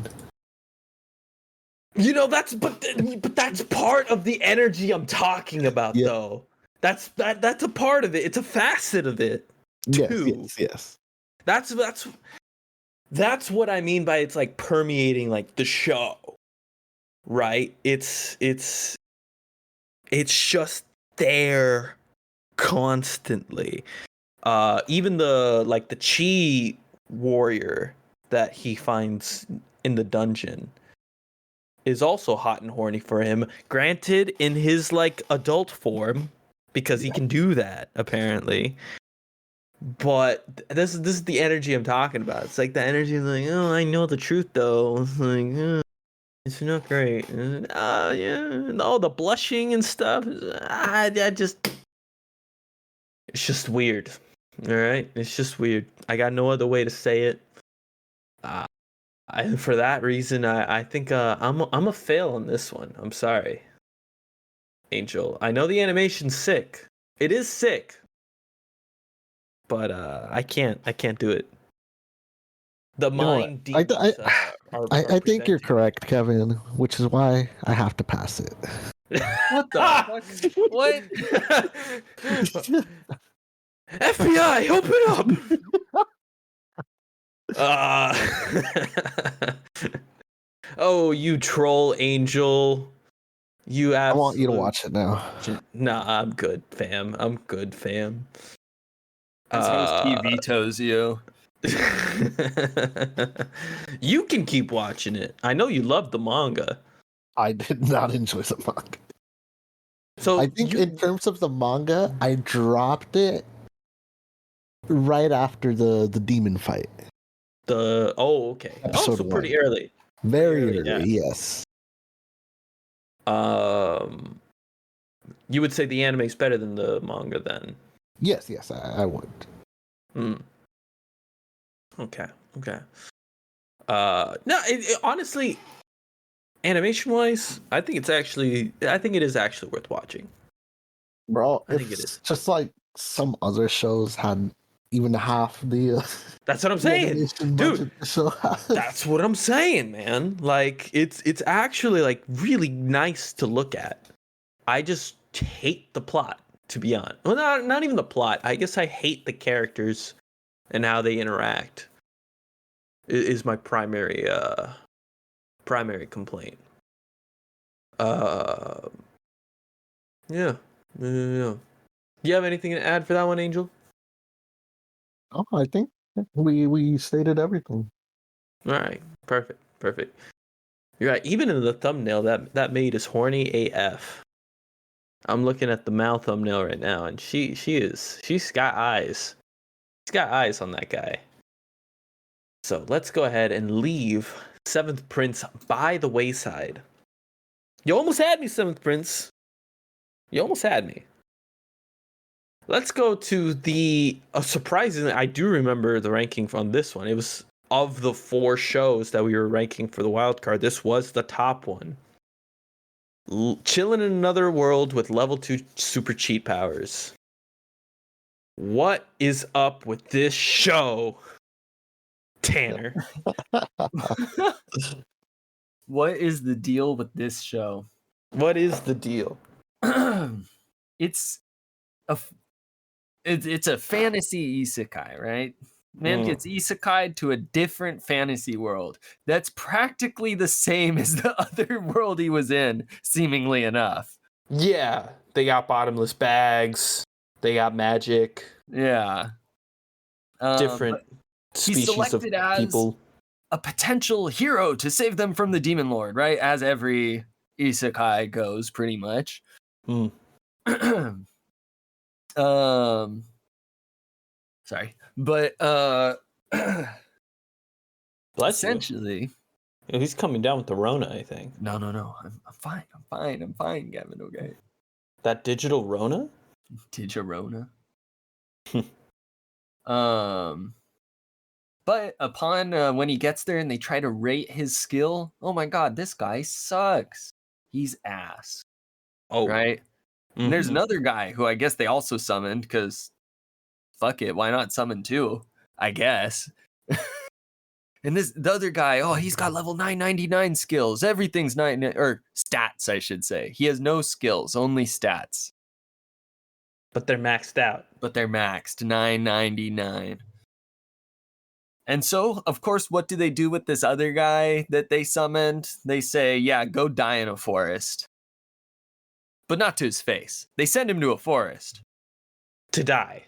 [SPEAKER 1] You know, that's part of the energy I'm talking about, though. That's a part of it. It's a facet of it too.
[SPEAKER 3] Yes.
[SPEAKER 1] That's what I mean by it's like permeating like the show, right? It's just there constantly. Even the chi warrior that he finds in the dungeon is also hot and horny for him. Granted, in his like adult form, because he can do that apparently. But this is the energy I'm talking about. It's like the energy of like, oh, I know the truth though. It's like, it's not great. The blushing and stuff. It's just weird. All right, it's just weird. I got no other way to say it. For that reason, I think I'm a fail on this one. I'm sorry, Angel. I know the animation's sick. It is sick, but I can't do it. The
[SPEAKER 3] You know what?
[SPEAKER 1] mind demons are
[SPEAKER 3] I think you're
[SPEAKER 1] preventing me.
[SPEAKER 3] correct, Kevin, which is why I have to pass it.
[SPEAKER 2] What the fuck? What?
[SPEAKER 1] FBI, open up! Oh, you troll, Angel. You
[SPEAKER 3] I want you to
[SPEAKER 1] absolute...
[SPEAKER 3] watch it now.
[SPEAKER 1] Nah, I'm good, fam. I'm good, fam.
[SPEAKER 2] As host, he vetoes you.
[SPEAKER 1] You can keep watching it. I know you love the manga.
[SPEAKER 3] I did not enjoy the manga.
[SPEAKER 1] So
[SPEAKER 3] I think in terms of the manga, I dropped it right after the demon fight.
[SPEAKER 1] Okay.
[SPEAKER 3] Episode
[SPEAKER 1] So pretty
[SPEAKER 3] 1.
[SPEAKER 1] early.
[SPEAKER 3] Very
[SPEAKER 1] yeah.
[SPEAKER 3] early, yes.
[SPEAKER 1] You would say the anime's better than the manga then?
[SPEAKER 3] Yes, I would.
[SPEAKER 1] Okay. No, honestly, animation-wise, I think it is actually worth watching.
[SPEAKER 3] Bro,
[SPEAKER 1] I think it is.
[SPEAKER 3] Just like some other shows had even half the
[SPEAKER 1] That's what I'm saying, dude.
[SPEAKER 3] Has.
[SPEAKER 1] That's what I'm saying, man. Like it's actually like really nice to look at. I just hate the plot, to be honest. Well, not even the plot. I guess I hate the characters and how they interact. Is my primary complaint. Yeah. Do you have anything to add for that one, Angel?
[SPEAKER 3] Oh, I think we stated everything.
[SPEAKER 1] All right, perfect. You're right. Even in the thumbnail, that maid is horny AF. I'm looking at the Mal thumbnail right now, and she's got eyes. She's got eyes on that guy. So let's go ahead and leave Seventh Prince by the wayside. You almost had me, Seventh Prince. You almost had me. Let's go to the surprisingly, I do remember the ranking on this one. It was of the 4 shows that we were ranking for the wild card. This was the top one. Chillin' in another world with level 2 super cheat powers. What is up with this show, Tanner?
[SPEAKER 2] What is the deal with this show?
[SPEAKER 1] What is the deal?
[SPEAKER 2] It's a fantasy isekai, right? Man gets isekai to a different fantasy world that's practically the same as the other world he was in, seemingly enough.
[SPEAKER 1] Yeah, they got bottomless bags. They got magic.
[SPEAKER 2] Yeah.
[SPEAKER 1] Different species of people.
[SPEAKER 2] A potential hero to save them from the demon lord, right? As every isekai goes, pretty much. Sorry, but essentially,
[SPEAKER 1] he's coming down with the Rona, I think.
[SPEAKER 2] No, I'm fine, Gavin. Okay,
[SPEAKER 1] that digital Rona,
[SPEAKER 2] Digital-Rona. But upon when he gets there and they try to rate his skill, oh my god, this guy sucks. He's ass. Oh, right. And there's another guy who I guess they also summoned because fuck it, why not summon 2? I guess. And the other guy, he's got level 999 skills. Everything's 9 or stats, I should say. He has no skills, only stats.
[SPEAKER 1] But they're maxed out.
[SPEAKER 2] 999. And so, of course, what do they do with this other guy that they summoned? They say, yeah, go die in a forest. But not to his face. They send him to a forest.
[SPEAKER 1] To die.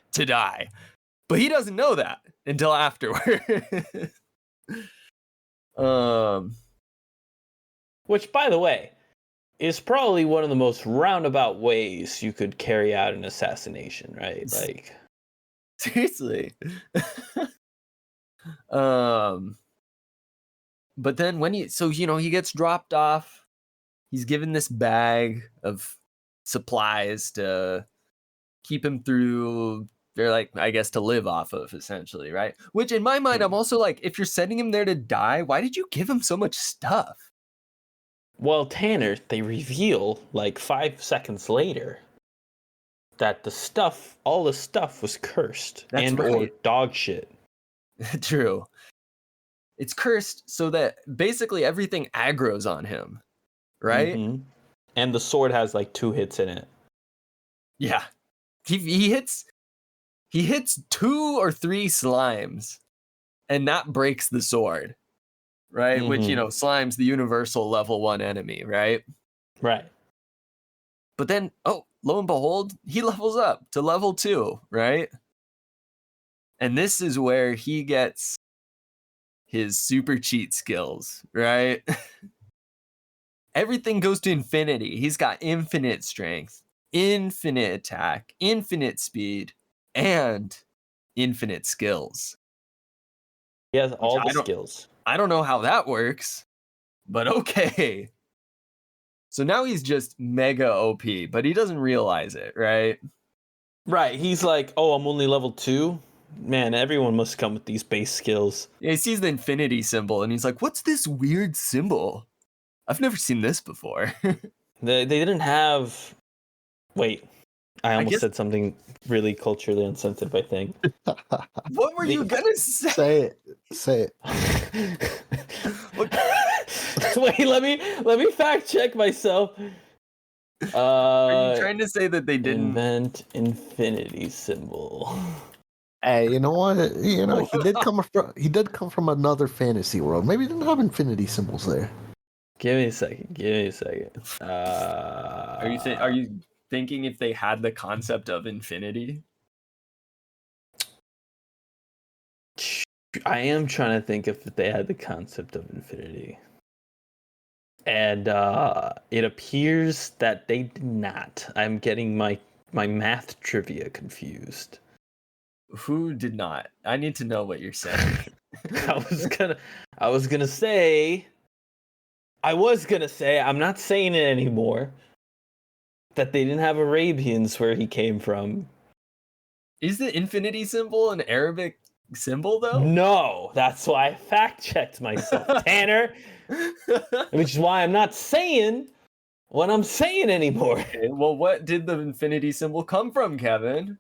[SPEAKER 2] But he doesn't know that until afterward.
[SPEAKER 1] Which, by the way, is probably one of the most roundabout ways you could carry out an assassination, right? Like,
[SPEAKER 2] seriously. But then when he gets dropped off, he's given this bag of supplies to keep him through they're like, I guess, to live off of, essentially, right? Which in my mind, I'm also like, if you're sending him there to die, why did you give him so much stuff?
[SPEAKER 1] Well, Tanner, they reveal like 5 seconds later that all the stuff was cursed.
[SPEAKER 2] That's
[SPEAKER 1] and
[SPEAKER 2] right.
[SPEAKER 1] or dog shit.
[SPEAKER 2] True. It's cursed so that basically everything aggroes on him, right?
[SPEAKER 1] Mhm. And the sword has like 2 hits in it.
[SPEAKER 2] Yeah. He hits 2 or 3 slimes, and that breaks the sword, right? Which, slime's the universal level 1 enemy, right?
[SPEAKER 1] Right.
[SPEAKER 2] But then, lo and behold, he levels up to level 2, right? And this is where he gets his super cheat skills, right? Everything goes to infinity. He's got infinite strength, infinite attack, infinite speed, and infinite skills.
[SPEAKER 1] He has all the skills.
[SPEAKER 2] I don't know how that works, but okay. So now he's just mega OP, but he doesn't realize it, right?
[SPEAKER 1] Right. He's like, oh, I'm only level 2? Man, everyone must come with these base skills.
[SPEAKER 2] Yeah, he sees the infinity symbol, and he's like, what's this weird symbol? I've never seen this before.
[SPEAKER 1] They didn't have... Wait. I almost
[SPEAKER 2] guess...
[SPEAKER 1] said something really culturally insensitive, I think.
[SPEAKER 2] What were you gonna say?
[SPEAKER 3] Say it.
[SPEAKER 1] Wait, let me fact check myself.
[SPEAKER 2] Are you trying to say that they didn't
[SPEAKER 1] invent infinity symbol?
[SPEAKER 3] Hey, you know what? He did come from another fantasy world. Maybe he didn't have infinity symbols there.
[SPEAKER 1] Give me a second.
[SPEAKER 2] Are you thinking if they had the concept of infinity?
[SPEAKER 1] I am trying to think if they had the concept of infinity. And it appears that they did not. I'm getting my math trivia confused.
[SPEAKER 2] Who did not? I need to know what you're saying.
[SPEAKER 1] I was gonna say, I'm not saying it anymore, that they didn't have Arabians where he came from.
[SPEAKER 2] Is the infinity symbol an Arabic symbol, though?
[SPEAKER 1] No, that's why I fact-checked myself, Tanner. Which is why I'm not saying what I'm saying anymore.
[SPEAKER 2] Okay, well, what did the infinity symbol come from, Kevin?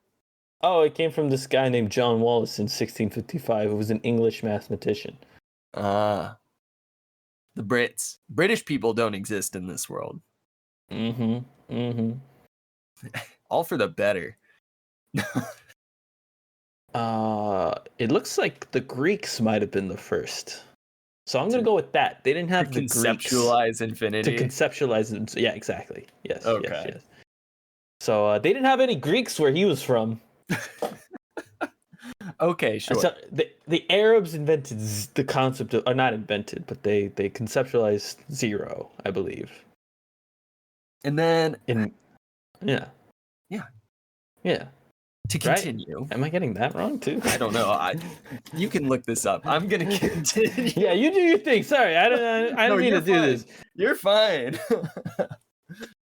[SPEAKER 1] Oh, it came from this guy named John Wallace in 1655, who was an English mathematician.
[SPEAKER 2] The British people don't exist in this world. All for the better.
[SPEAKER 1] It looks like the Greeks might have been the first. So I'm going to go with that. They didn't have the
[SPEAKER 2] conceptualize infinity.
[SPEAKER 1] To conceptualize it. Yeah, exactly. Yes.
[SPEAKER 2] Okay.
[SPEAKER 1] Yes. So they didn't have any Greeks where he was from.
[SPEAKER 2] Okay, sure.
[SPEAKER 1] So the Arabs invented the concept of, or not invented, but they conceptualized 0, I believe.
[SPEAKER 2] And then
[SPEAKER 1] yeah.
[SPEAKER 2] To continue,
[SPEAKER 1] right? Am I getting that wrong too?
[SPEAKER 2] I don't know. You can look this up. I'm gonna continue.
[SPEAKER 1] Yeah, you do your thing. Sorry, I don't mean to do this.
[SPEAKER 2] You're fine.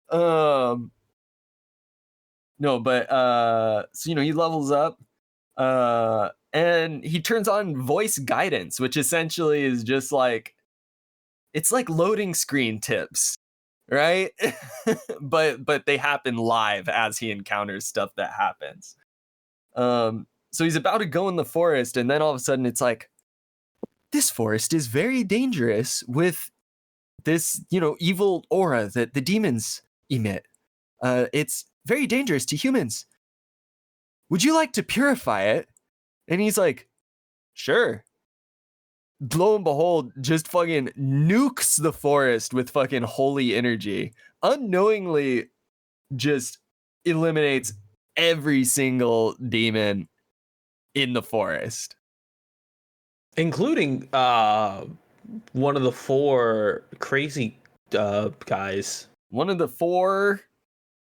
[SPEAKER 2] No, but so he levels up, and he turns on voice guidance, which essentially is just like, it's like loading screen tips, right? but they happen live as he encounters stuff that happens. So he's about to go in the forest, and then all of a sudden it's like, this forest is very dangerous with this, evil aura that the demons emit. It's very dangerous to humans. Would you like to purify it? And he's like, sure. Lo and behold, just fucking nukes the forest with fucking holy energy. Unknowingly just eliminates every single demon in the forest.
[SPEAKER 1] Including one of the 4 crazy guys.
[SPEAKER 2] One of the 4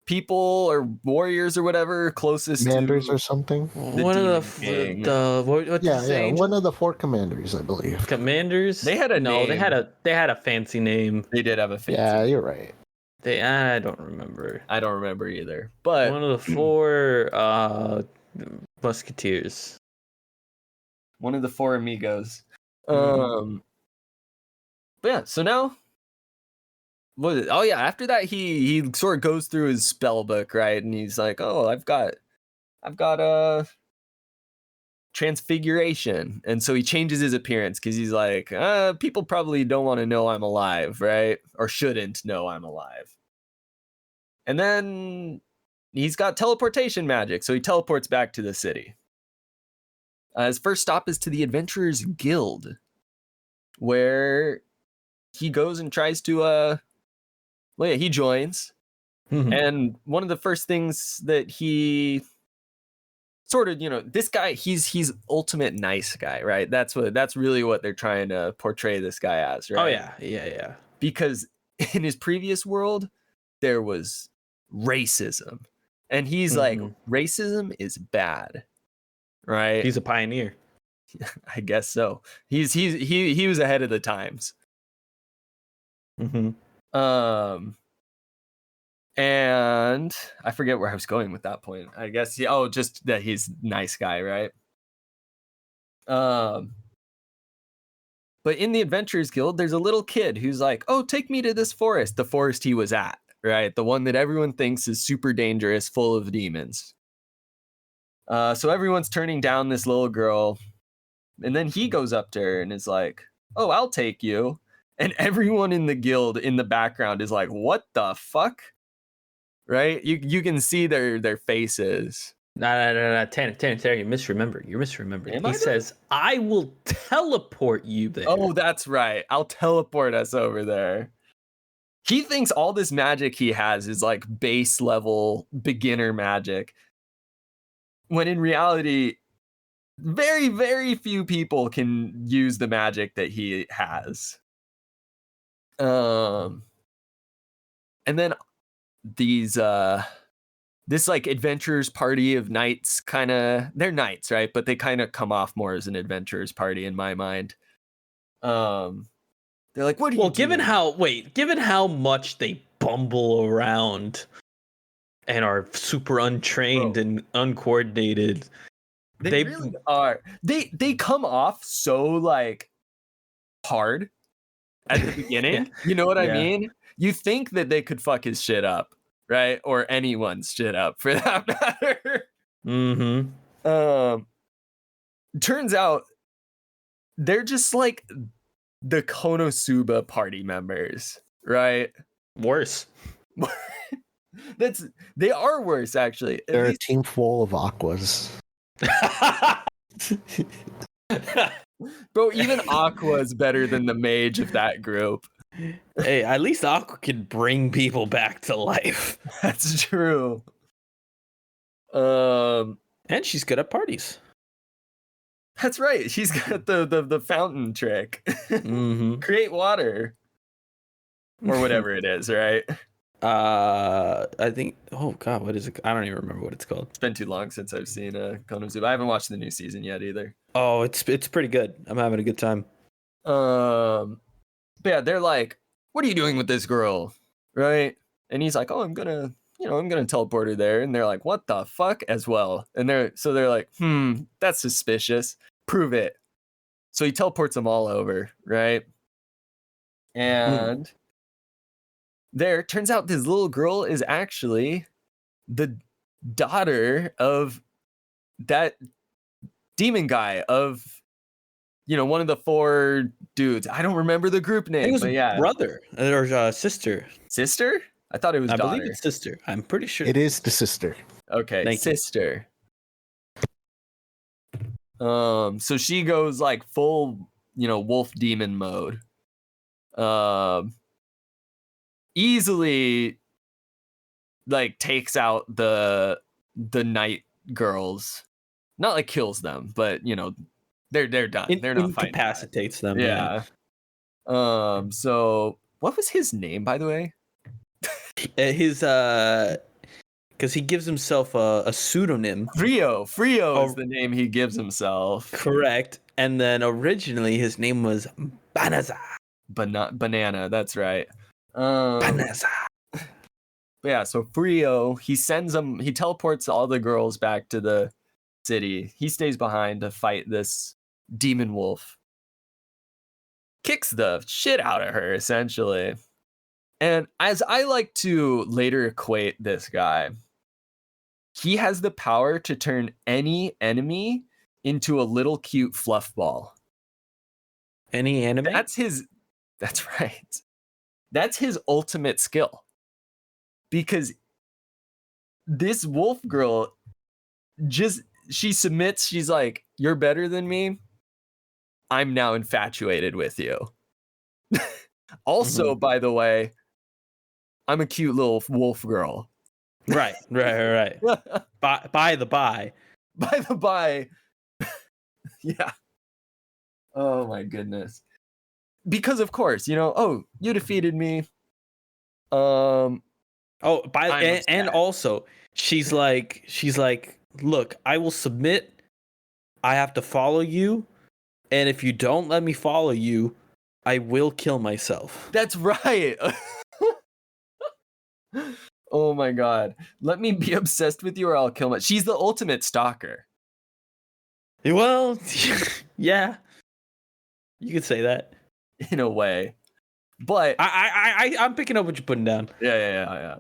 [SPEAKER 2] people or warriors or whatever closest
[SPEAKER 3] commanders
[SPEAKER 2] to
[SPEAKER 3] or something.
[SPEAKER 1] One of
[SPEAKER 3] one of the 4 commanders, I believe.
[SPEAKER 1] Commanders.
[SPEAKER 2] They had a name.
[SPEAKER 1] They had a fancy name.
[SPEAKER 2] They did have a fancy.
[SPEAKER 3] Yeah, you're right.
[SPEAKER 1] I don't remember.
[SPEAKER 2] I don't remember either. But
[SPEAKER 1] one of the 4 Musketeers.
[SPEAKER 2] One of the four amigos.
[SPEAKER 1] Mhm.
[SPEAKER 2] But yeah, so now after that he sort of goes through his spell book, right? And he's like, "Oh, I've got a transfiguration." And so he changes his appearance because he's like, people probably don't want to know I'm alive, right? Or shouldn't know I'm alive. And then he's got teleportation magic, so he teleports back to the city. His first stop is to the Adventurers Guild, where he goes and tries to he joins. And one of the first things that he sort of, this guy, he's ultimate nice guy, right? That's really what they're trying to portray this guy as, right?
[SPEAKER 1] Oh yeah.
[SPEAKER 2] Because in his previous world, there was racism. And he's like, racism is bad, right?
[SPEAKER 1] He's a pioneer.
[SPEAKER 2] I guess so. He was ahead of the times. And I forget where I was going with that point. I guess just that he's a nice guy, right? But in the Adventurers Guild, there's a little kid who's like, "Oh, take me to this forest," the forest he was at, right? The one that everyone thinks is super dangerous, full of demons. So everyone's turning down this little girl, and then he goes up to her and is like, "Oh, I'll take you." And everyone in the guild in the background is like, "What the fuck?" Right? You can see their faces.
[SPEAKER 1] No. Tanner, you misremembered. You're misremembered.
[SPEAKER 2] He
[SPEAKER 1] says, "I will teleport you there."
[SPEAKER 2] Oh, that's right. I'll teleport us over there. He thinks all this magic he has is like base level beginner magic. When in reality, very, very few people can use the magic that he has. And then this like adventurers party of knights, they're knights, right? But they kind of come off more as an adventurers party in my mind. They're like, "What are you
[SPEAKER 1] given how much they bumble around and are super untrained and uncoordinated,
[SPEAKER 2] they really are. They come off so like hard at the beginning. You know what I mean? You think that they could fuck his shit up, right? Or anyone's shit up for that matter. Turns out they're just like the Konosuba party members, right?
[SPEAKER 1] Worse.
[SPEAKER 2] They are worse, actually.
[SPEAKER 3] They're a team full of Aquas.
[SPEAKER 2] Bro, even Aqua's better than the mage of that group.
[SPEAKER 1] Hey, at least Aqua can bring people back to life.
[SPEAKER 2] That's true.
[SPEAKER 1] And she's good at parties.
[SPEAKER 2] That's right. She's got the fountain trick. Create water. Or whatever it is, right?
[SPEAKER 1] I think. Oh God, what is it? I don't even remember what it's called.
[SPEAKER 2] It's been too long since I've seen Konosuba. I haven't watched the new season yet either.
[SPEAKER 1] Oh, it's pretty good. I'm having a good time.
[SPEAKER 2] But yeah, they're like, "What are you doing with this girl?" Right? And he's like, "Oh, I'm gonna teleport her there." And they're like, "What the fuck?" as well. And they're like, "That's suspicious. Prove it." So he teleports them all over, right? And there turns out this little girl is actually the daughter of that demon guy of one of the four dudes. I don't remember the group name.
[SPEAKER 1] I think it was
[SPEAKER 2] but yeah,
[SPEAKER 1] brother or sister.
[SPEAKER 2] Sister? I thought it was daughter.
[SPEAKER 1] I believe it's sister. I'm pretty sure
[SPEAKER 3] it is the sister.
[SPEAKER 2] Okay,
[SPEAKER 1] Thank
[SPEAKER 2] sister. So she goes like full, wolf demon mode. Easily like takes out the night girls. Not like kills them, but they're done. They're not fighting.
[SPEAKER 1] Incapacitates them.
[SPEAKER 2] Yeah. So what was his name, by the way?
[SPEAKER 1] His because he gives himself a pseudonym.
[SPEAKER 2] Frio is the name he gives himself.
[SPEAKER 1] Correct. And then originally his name was Banaza.
[SPEAKER 2] Banana, that's right.
[SPEAKER 1] Banaza.
[SPEAKER 2] But yeah, so Frio, he teleports all the girls back to the city. He stays behind to fight this demon wolf. Kicks the shit out of her, essentially. And as I like to later equate this guy, he has the power to turn any enemy into a little cute fluff ball.
[SPEAKER 1] Any anime?
[SPEAKER 2] That's right. That's his ultimate skill. Because this wolf girl she submits, she's like, "You're better than me. I'm now infatuated with you." Also, by the way, I'm a cute little wolf girl.
[SPEAKER 1] Right. By the by.
[SPEAKER 2] By the by. Yeah. Oh my goodness. Because of course, you defeated me. And
[SPEAKER 1] Also, she's like, look, I will submit. I have to follow you, and if you don't let me follow you, I will kill myself.
[SPEAKER 2] That's right. Oh my god. Let me be obsessed with you or I'll kill She's the ultimate stalker.
[SPEAKER 1] Well, yeah. You could say that.
[SPEAKER 2] In a way. But
[SPEAKER 1] I'm picking up what you're putting down.
[SPEAKER 2] Yeah.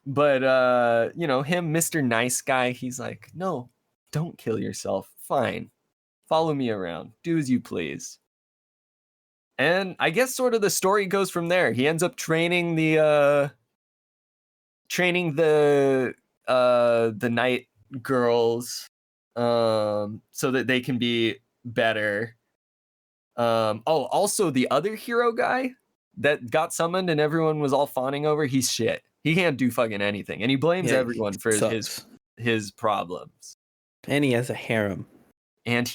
[SPEAKER 2] But him, Mr. Nice Guy, he's like, "No, don't kill yourself. Fine. Follow me around. Do as you please." And I guess sort of the story goes from there. He ends up training the night girls so that they can be better. Also the other hero guy that got summoned and everyone was all fawning over, he's shit. He can't do fucking anything, and he blames everyone for his problems.
[SPEAKER 1] And he has a harem.
[SPEAKER 2] That's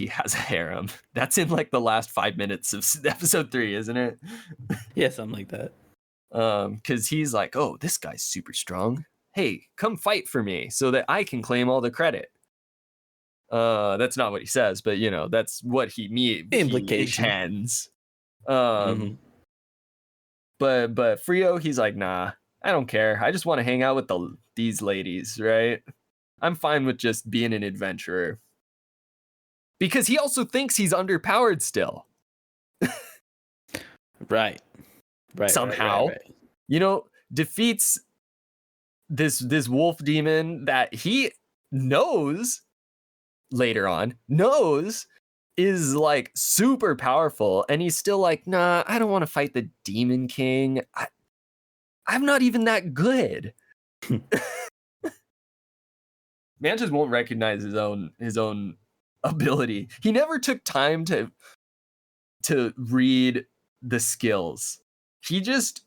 [SPEAKER 2] in like the last 5 minutes of episode 3, isn't it?
[SPEAKER 1] Yeah, something like that.
[SPEAKER 2] Because he's like, "Oh, this guy's super strong. Hey, come fight for me so that I can claim all the credit." That's not what he says, but that's what he intends. But Frio, he's like, "Nah, I don't care. I just want to hang out with these ladies, right? I'm fine with just being an adventurer." Because he also thinks he's underpowered still.
[SPEAKER 1] Right.
[SPEAKER 2] Somehow.
[SPEAKER 1] Right.
[SPEAKER 2] Defeats this wolf demon that he knows later on is like super powerful, and he's still like, "Nah, I don't want to fight the Demon King. I'm not even that good." Man just won't recognize his own ability. He never took time to read the skills. He just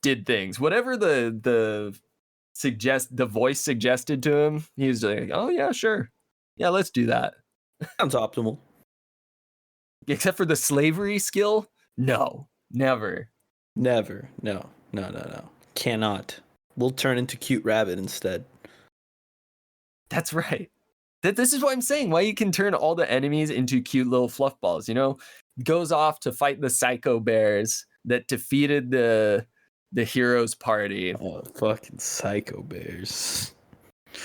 [SPEAKER 2] did things. Whatever the voice suggested to him, he was like, "Oh yeah, sure. Yeah, let's do that."
[SPEAKER 1] Sounds optimal.
[SPEAKER 2] Except for the slavery skill? No. Never.
[SPEAKER 1] Never. No. Cannot. We'll turn into cute rabbit instead.
[SPEAKER 2] That's right. This is what I'm saying. Why you can turn all the enemies into cute little fluff balls, Goes off to fight the psycho bears that defeated the heroes party.
[SPEAKER 1] Oh, fucking psycho bears.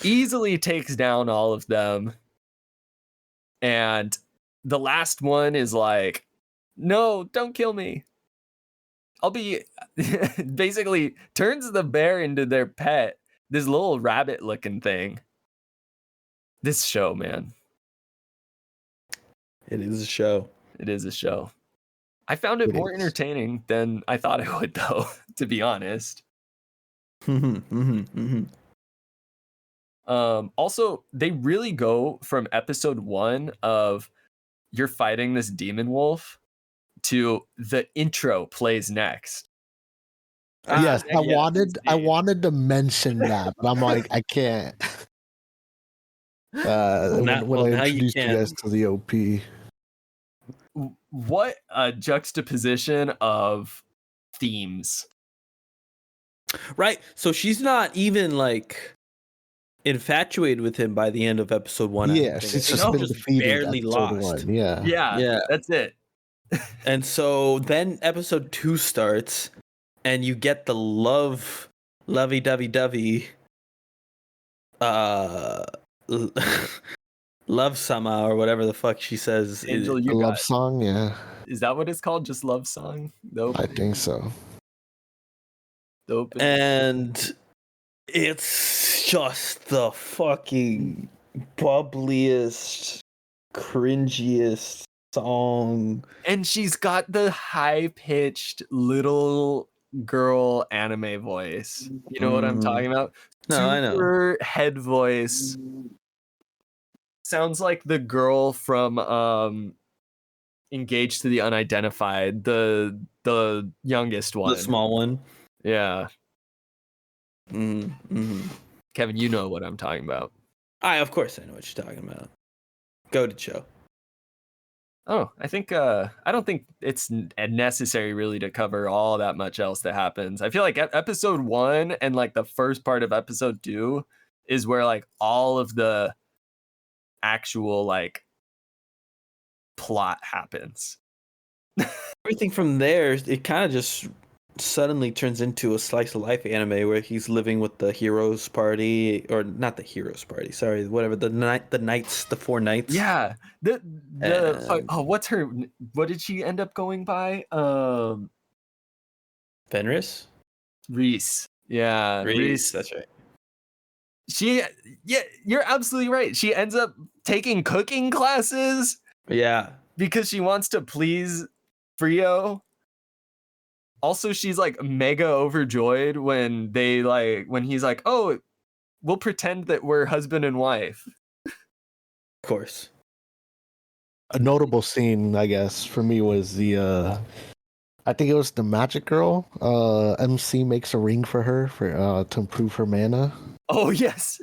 [SPEAKER 2] Easily takes down all of them. And the last one is like, "No, don't kill me. I'll be..." Basically turns the bear into their pet. This little rabbit looking thing. This show, man.
[SPEAKER 1] It is a show.
[SPEAKER 2] I found it more entertaining than I thought I would, though, to be honest. Also, they really go from episode 1 of you're fighting this demon wolf to the intro plays next.
[SPEAKER 3] Yes, I wanted to mention that, but I'm like, I can't. When I introduced you guys to the OP.
[SPEAKER 2] What a juxtaposition of themes.
[SPEAKER 1] Right. So she's not even like infatuated with him by the end of episode 1.
[SPEAKER 3] Yeah, she's just been defeated.
[SPEAKER 1] Barely lost.
[SPEAKER 3] 1. Yeah.
[SPEAKER 2] That's it.
[SPEAKER 1] And so then episode 2 starts, and you get the lovey-dovey-dovey Love Sama or whatever the fuck she says.
[SPEAKER 2] Angel,
[SPEAKER 3] A
[SPEAKER 2] you
[SPEAKER 3] love
[SPEAKER 2] got.
[SPEAKER 3] song, yeah,
[SPEAKER 2] Is that what it's called? Just love song? Nope.
[SPEAKER 3] I think so.
[SPEAKER 2] Dope.
[SPEAKER 1] And it's just the fucking bubbliest, cringiest song.
[SPEAKER 2] And she's got the high-pitched little girl anime voice. You know what I'm talking about?
[SPEAKER 1] No, I know.
[SPEAKER 2] Super head voice. Sounds like the girl from Engaged to the Unidentified, the youngest one.
[SPEAKER 1] The small one.
[SPEAKER 2] Yeah.
[SPEAKER 1] Mm-hmm.
[SPEAKER 2] Kevin, you know what I'm talking about.
[SPEAKER 1] Of course I know what you're talking about. Goated show.
[SPEAKER 2] Oh, I don't think it's necessary really to cover all that much else that happens. I feel like episode 1 and like the first part of episode 2 is where like all of the actual like plot happens.
[SPEAKER 1] Everything from there, it kind of just suddenly turns into a slice of life anime where he's living with the heroes party, or not the heroes party, sorry, whatever, the four knights.
[SPEAKER 2] Yeah. What's her, what did she end up going by?
[SPEAKER 1] Fenris?
[SPEAKER 2] Reese. Yeah, Reese.
[SPEAKER 1] That's right.
[SPEAKER 2] Yeah, you're absolutely right. She ends up taking cooking classes
[SPEAKER 1] Yeah.
[SPEAKER 2] because she wants to please Frio. Also, she's like mega overjoyed when he's like, "Oh, we'll pretend that we're husband and wife."
[SPEAKER 1] Of course.
[SPEAKER 3] A notable scene, I guess, for me was I think it was the magic girl. MC makes a ring for her to improve her mana.
[SPEAKER 2] Oh yes.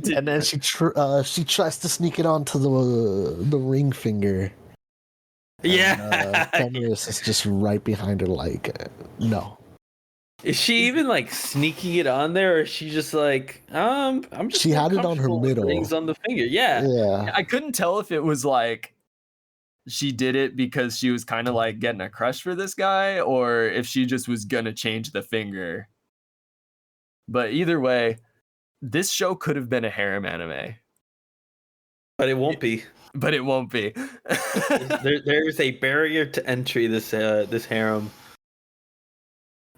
[SPEAKER 3] And then she tries to sneak it onto the ring finger.
[SPEAKER 1] Yeah.
[SPEAKER 3] Fenris is just right behind her, like, no.
[SPEAKER 1] Is she even like sneaking it on there, or is she just like, I'm just
[SPEAKER 3] She had it on her
[SPEAKER 1] comfortable with
[SPEAKER 3] middle.
[SPEAKER 1] rings on the finger? Yeah.
[SPEAKER 3] Yeah.
[SPEAKER 2] I couldn't tell if it was like she did it because she was kind of like getting a crush for this guy, or if she just was gonna change the finger. But either way, this show could have been a harem anime.
[SPEAKER 1] But it won't be.
[SPEAKER 2] But it won't be.
[SPEAKER 1] There's a barrier to entry this harem.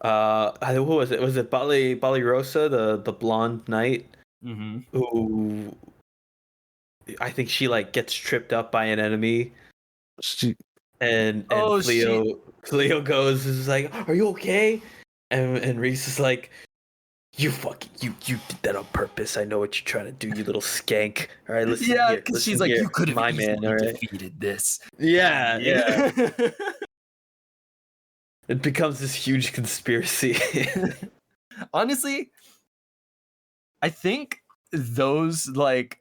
[SPEAKER 1] Who was it? Was it Bali Rosa, the blonde knight?
[SPEAKER 2] Mm-hmm.
[SPEAKER 1] Who I think she like gets tripped up by an enemy. And Cleo goes is like, "Are you okay?" And Reese is like, you did that on purpose. I know what you're trying to do, you little skank. All right, listen.
[SPEAKER 2] Yeah,
[SPEAKER 1] here,
[SPEAKER 2] because she's
[SPEAKER 1] listen
[SPEAKER 2] like,
[SPEAKER 1] here,
[SPEAKER 2] you could have
[SPEAKER 1] my man. All right.
[SPEAKER 2] defeated this.
[SPEAKER 1] Yeah. It becomes this huge conspiracy.
[SPEAKER 2] Honestly, I think those like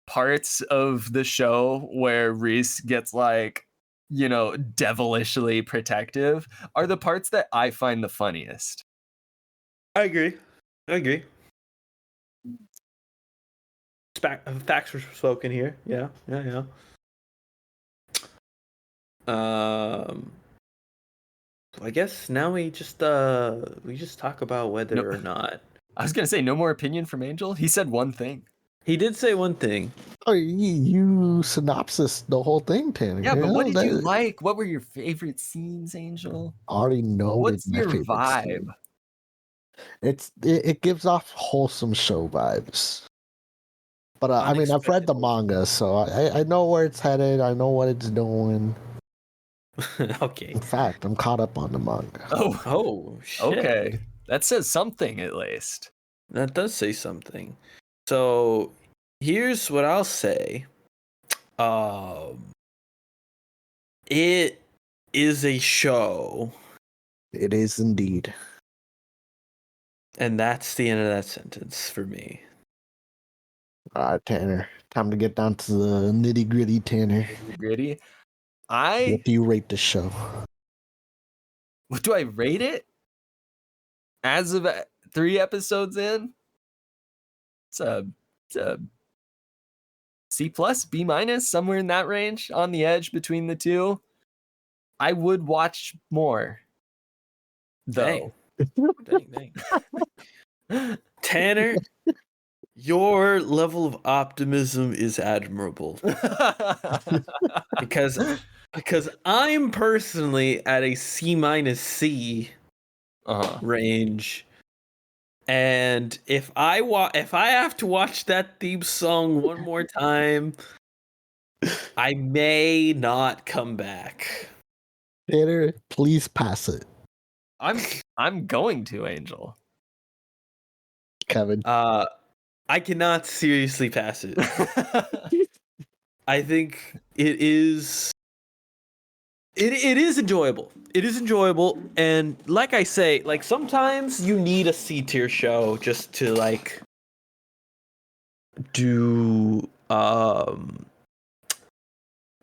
[SPEAKER 2] parts of the show where Reese gets like, you know, devilishly protective are the parts that I find the funniest.
[SPEAKER 1] I agree. Facts were spoken here. Yeah. I guess now we just talk about whether or not.
[SPEAKER 2] I was gonna say no more opinion from Angel. He said one thing.
[SPEAKER 1] He did say one thing.
[SPEAKER 3] Oh, you synopsis the whole thing, Tanner.
[SPEAKER 2] Yeah, but what did you like? What were your favorite scenes, Angel?
[SPEAKER 3] I already know.
[SPEAKER 2] What's
[SPEAKER 3] my
[SPEAKER 2] your
[SPEAKER 3] favorite
[SPEAKER 2] vibe?
[SPEAKER 3] Scene. It gives off wholesome show vibes. But I mean, I've read the manga, so I know where it's headed. I know what it's doing.
[SPEAKER 1] Okay.
[SPEAKER 3] In fact, I'm caught up on the manga.
[SPEAKER 2] Oh,
[SPEAKER 1] shit.
[SPEAKER 2] Okay. That says something at least.
[SPEAKER 1] That does say something. So here's what I'll say. It is a show.
[SPEAKER 3] It is indeed.
[SPEAKER 1] And that's the end of that sentence for me.
[SPEAKER 3] All right, Tanner. Time to get down to the nitty gritty, Tanner.
[SPEAKER 2] Gritty.
[SPEAKER 3] What do you rate the show?
[SPEAKER 2] What do I rate it? As of 3 episodes in, it's a C+, B-, somewhere in that range, on the edge between the two. I would watch more, though.
[SPEAKER 1] Dang. Tanner, Your level of optimism is admirable. because I'm personally at a C- range. And if I have to watch that theme song one more time, I may not come back.
[SPEAKER 3] Tanner, please pass it.
[SPEAKER 2] I'm going to, Angel.
[SPEAKER 3] Kevin.
[SPEAKER 1] I cannot seriously pass it. I think it is enjoyable. It is enjoyable, and like I say, like sometimes you need a C tier show just to like do I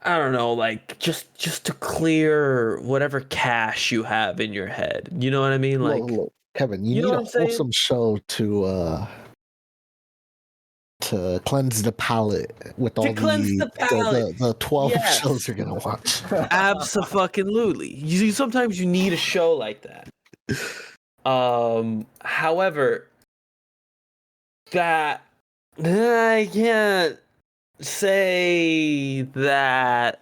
[SPEAKER 1] don't know, like just to clear whatever cache you have in your head. You know what I mean? Like
[SPEAKER 3] Look, Kevin, you
[SPEAKER 1] you know
[SPEAKER 3] need
[SPEAKER 1] what
[SPEAKER 3] a
[SPEAKER 1] I'm saying?
[SPEAKER 3] wholesome show to cleanse the palate with all
[SPEAKER 1] cleanse the palate.
[SPEAKER 3] the 12
[SPEAKER 1] Yes.
[SPEAKER 3] shows you're gonna watch.
[SPEAKER 1] Absolutely. Sometimes you need a show like that. However, that I can't say that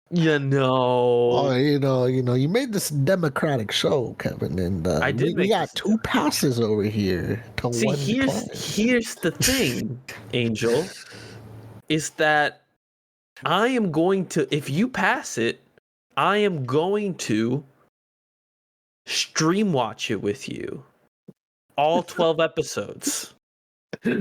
[SPEAKER 3] Oh, you made this democratic show, Kevin, and
[SPEAKER 1] I did
[SPEAKER 3] we
[SPEAKER 1] make
[SPEAKER 3] got
[SPEAKER 1] this
[SPEAKER 3] two passes over here to
[SPEAKER 1] See,
[SPEAKER 3] one decline.
[SPEAKER 1] here's the thing, Angel, is that I am going to, if you pass it, I am going to stream watch it with you. All 12 episodes.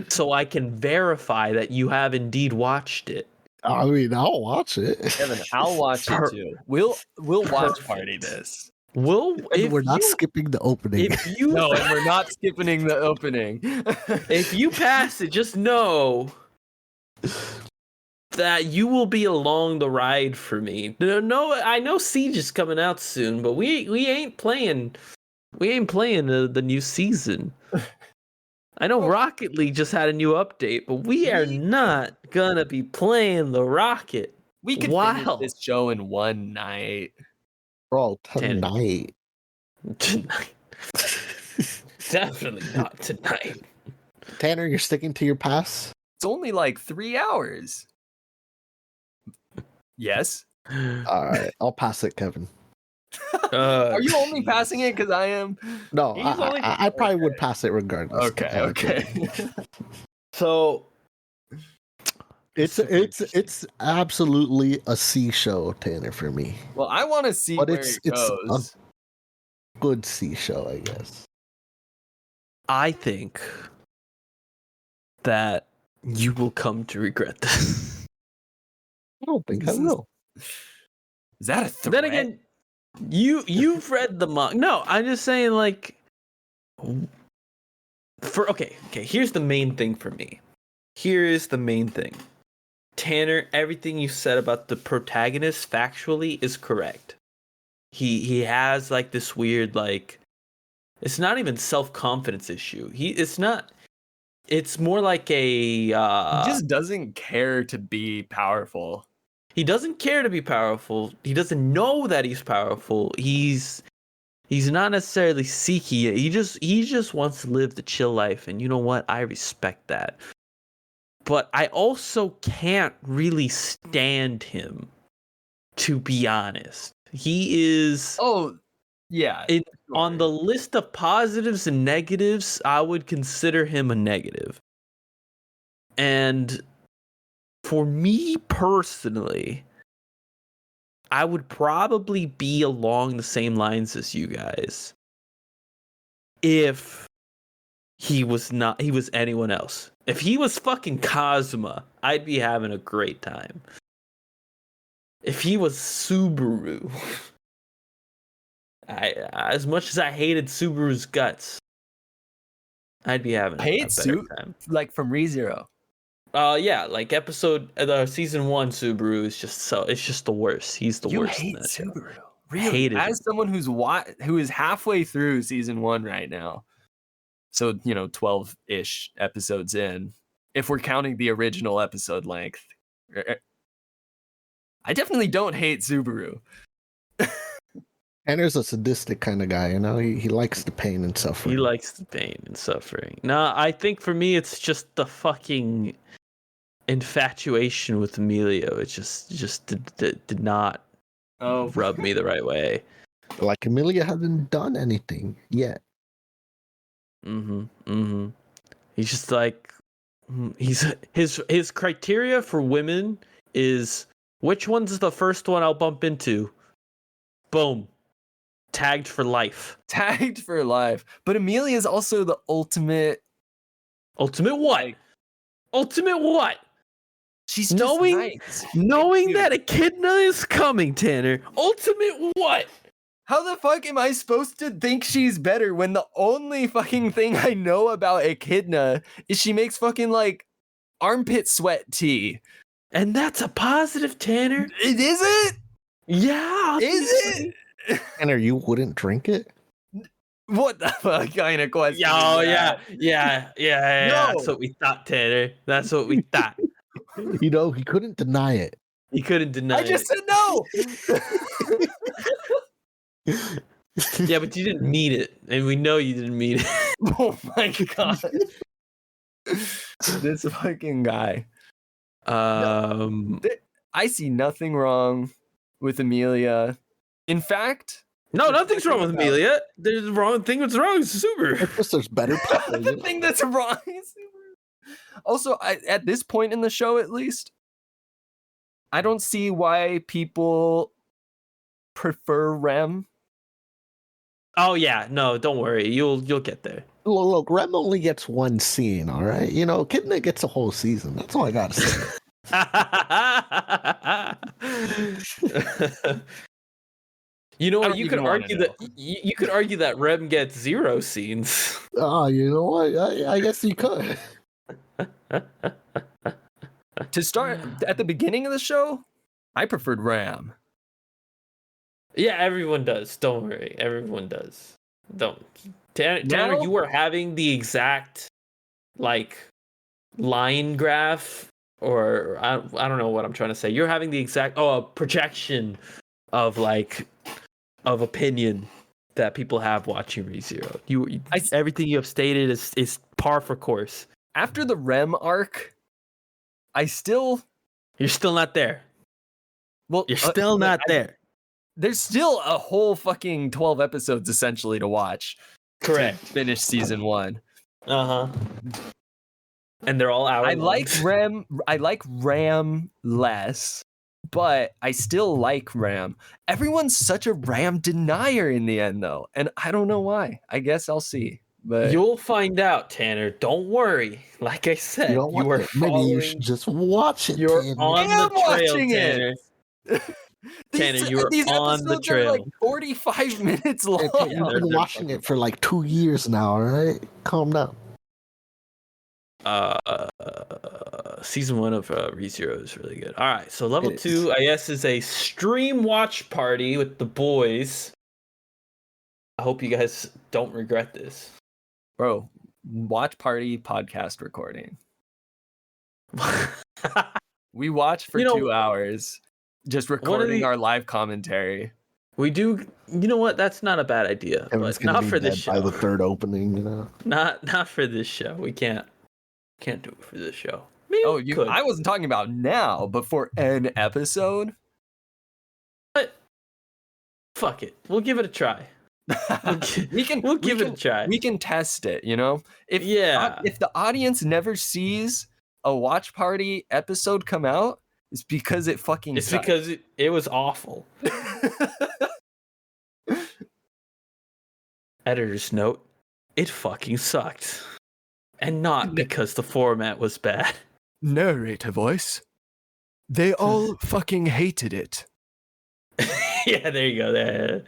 [SPEAKER 1] So I can verify that you have indeed watched it.
[SPEAKER 3] I mean, I'll watch it.
[SPEAKER 2] Kevin, I'll watch it too. We'll watch party this.
[SPEAKER 3] And we're not skipping the opening.
[SPEAKER 2] No, and we're not skipping the opening.
[SPEAKER 1] If you pass it, just know that you will be along the ride for me. No, I know Siege is coming out soon, but we ain't playing the new season. I know Rocket League just had a new update, but we are not gonna be playing the Rocket.
[SPEAKER 2] We could finish this show in one night.
[SPEAKER 3] Bro, tonight.
[SPEAKER 1] Tonight. Definitely not tonight.
[SPEAKER 3] Tanner, you're sticking to your pass?
[SPEAKER 2] It's only like 3 hours. Yes.
[SPEAKER 3] All right, I'll pass it, Kevin.
[SPEAKER 2] Are you only passing it because I am?
[SPEAKER 3] No, I probably would pass it regardless.
[SPEAKER 2] Okay.
[SPEAKER 1] So
[SPEAKER 3] it's absolutely a C show, Tanner, for me.
[SPEAKER 2] Well, I want to see where it goes.
[SPEAKER 3] A good C show, I guess.
[SPEAKER 1] I think that you will come to regret this.
[SPEAKER 3] I don't think I will.
[SPEAKER 2] Is that a threat?
[SPEAKER 1] Then again, you've read the manga. No, I'm just saying, like, okay. Here's the main thing for me. Here is the main thing. Tanner, everything you said about the protagonist factually is correct. He has like this weird, like, it's not even self-confidence issue. It's more like a
[SPEAKER 2] he just doesn't care to be powerful.
[SPEAKER 1] He doesn't care to be powerful. He doesn't know that he's powerful. He's not necessarily seeking it. He just wants to live the chill life, and you know what? I respect that. But I also can't really stand him, to be honest. He is on the list of positives and negatives, I would consider him a negative. And for me personally, I would probably be along the same lines as you guys if he was anyone else. If he was fucking Kazuma, I'd be having a great time. If he was Subaru, as much as I hated Subaru's guts, I'd be having a better time.
[SPEAKER 2] Like from ReZero.
[SPEAKER 1] Yeah, like season 1 Subaru is just the worst. He's the worst in that
[SPEAKER 2] Subaru.
[SPEAKER 1] show.
[SPEAKER 2] Really?
[SPEAKER 1] Hated
[SPEAKER 2] As
[SPEAKER 1] him.
[SPEAKER 2] someone who is halfway through season 1 right now. So, 12-ish episodes in, if we're counting the original episode length. I definitely don't hate Subaru.
[SPEAKER 3] Tanner's a sadistic kind of guy, you know. He likes the pain and suffering.
[SPEAKER 1] He likes the pain and suffering. No, I think for me it's just the fucking infatuation with Emilio. It just did not rub me the right way.
[SPEAKER 3] Like Amelia hasn't done anything yet.
[SPEAKER 1] He's just like his criteria for women is which one's the first one I'll bump into. Boom. Tagged for life.
[SPEAKER 2] Tagged for life. But Amelia is also the ultimate.
[SPEAKER 1] Ultimate what? Ultimate what?
[SPEAKER 2] She's just nice.
[SPEAKER 1] Knowing that echidna is coming, Tanner. Ultimate what?
[SPEAKER 2] How the fuck am I supposed to think she's better when the only fucking thing I know about Echidna is she makes fucking like armpit sweat tea?
[SPEAKER 1] And that's a positive, Tanner.
[SPEAKER 2] Is it?
[SPEAKER 1] Yeah.
[SPEAKER 2] Is it?
[SPEAKER 3] Tanner, you wouldn't drink it?
[SPEAKER 2] What the fuck kind of question?
[SPEAKER 1] Oh,
[SPEAKER 2] is
[SPEAKER 1] yeah.
[SPEAKER 2] that? No.
[SPEAKER 1] That's what we thought, Tanner. That's what we thought.
[SPEAKER 3] You know, he couldn't deny it.
[SPEAKER 1] He couldn't deny
[SPEAKER 2] I just said no.
[SPEAKER 1] Yeah, but you didn't mean it, and we know you didn't mean it.
[SPEAKER 2] Oh my god. This fucking guy. I see nothing wrong with Amelia. In fact,
[SPEAKER 1] no, nothing's wrong with Amelia. There's the wrong thing. What's wrong with Super?
[SPEAKER 3] I guess there's better people.
[SPEAKER 2] the thing that's wrong is also, at this point in the show, at least, I don't see why people prefer Rem.
[SPEAKER 1] Oh yeah, no, don't worry. You'll get there.
[SPEAKER 3] Look, Rem only gets one scene, all right? You know, Echidna gets a whole season. That's all I gotta say.
[SPEAKER 1] You know what? You could argue that Rem gets 0 scenes.
[SPEAKER 3] Oh, you know what? I guess you could.
[SPEAKER 2] To start at the beginning of the show, I preferred Ram.
[SPEAKER 1] Yeah, everyone does. Don't worry. Everyone does. Don't. Tanner, you were having the exact, like, line graph, or I don't know what I'm trying to say. You're having the exact, a projection of, like, of opinion that people have watching ReZero. Everything you have stated is par for course.
[SPEAKER 2] After the Rem arc, you're still
[SPEAKER 1] not there.
[SPEAKER 2] Well,
[SPEAKER 1] you're still not there.
[SPEAKER 2] There's still a whole fucking 12 episodes essentially to watch.
[SPEAKER 1] Correct.
[SPEAKER 2] To finish season 1.
[SPEAKER 1] Uh-huh. And they're all hour
[SPEAKER 2] I like Ram less, but I still like Ram. Everyone's such a Ram denier in the end though, and I don't know why. I guess I'll see. But
[SPEAKER 1] you'll find out, Tanner. Don't worry. Like I said, you are
[SPEAKER 3] maybe you should just watch it.
[SPEAKER 1] You're
[SPEAKER 3] Tanner.
[SPEAKER 1] on the trail,
[SPEAKER 2] watching
[SPEAKER 1] Tanner. Tanner, you're
[SPEAKER 2] these
[SPEAKER 1] on the
[SPEAKER 2] episodes
[SPEAKER 1] trail.
[SPEAKER 2] Are like 45 minutes long.
[SPEAKER 3] You've been watching it for like 2 years now, all right? Calm down.
[SPEAKER 1] Season 1 of ReZero is really good. All right, so level 2, I guess, is a stream watch party with the boys. I hope you guys don't regret this.
[SPEAKER 2] Bro, watch party podcast recording. We watched for 2 hours, just recording our live commentary.
[SPEAKER 1] We do. You know what? That's not a bad idea, but not for this show.
[SPEAKER 3] By the third opening, you know.
[SPEAKER 1] Not for this show. We can't do it for this show. Maybe
[SPEAKER 2] I wasn't talking about now, but for an episode.
[SPEAKER 1] But fuck it. We'll give it a try. We'll give it a try.
[SPEAKER 2] We can test it, you know? If the audience never sees a watch party episode come out, it's because it fucking sucked.
[SPEAKER 1] Because it was awful. Editor's note, it fucking sucked. And not because the format was bad.
[SPEAKER 2] Narrator voice. They all fucking hated it.
[SPEAKER 1] Yeah, there you go. There.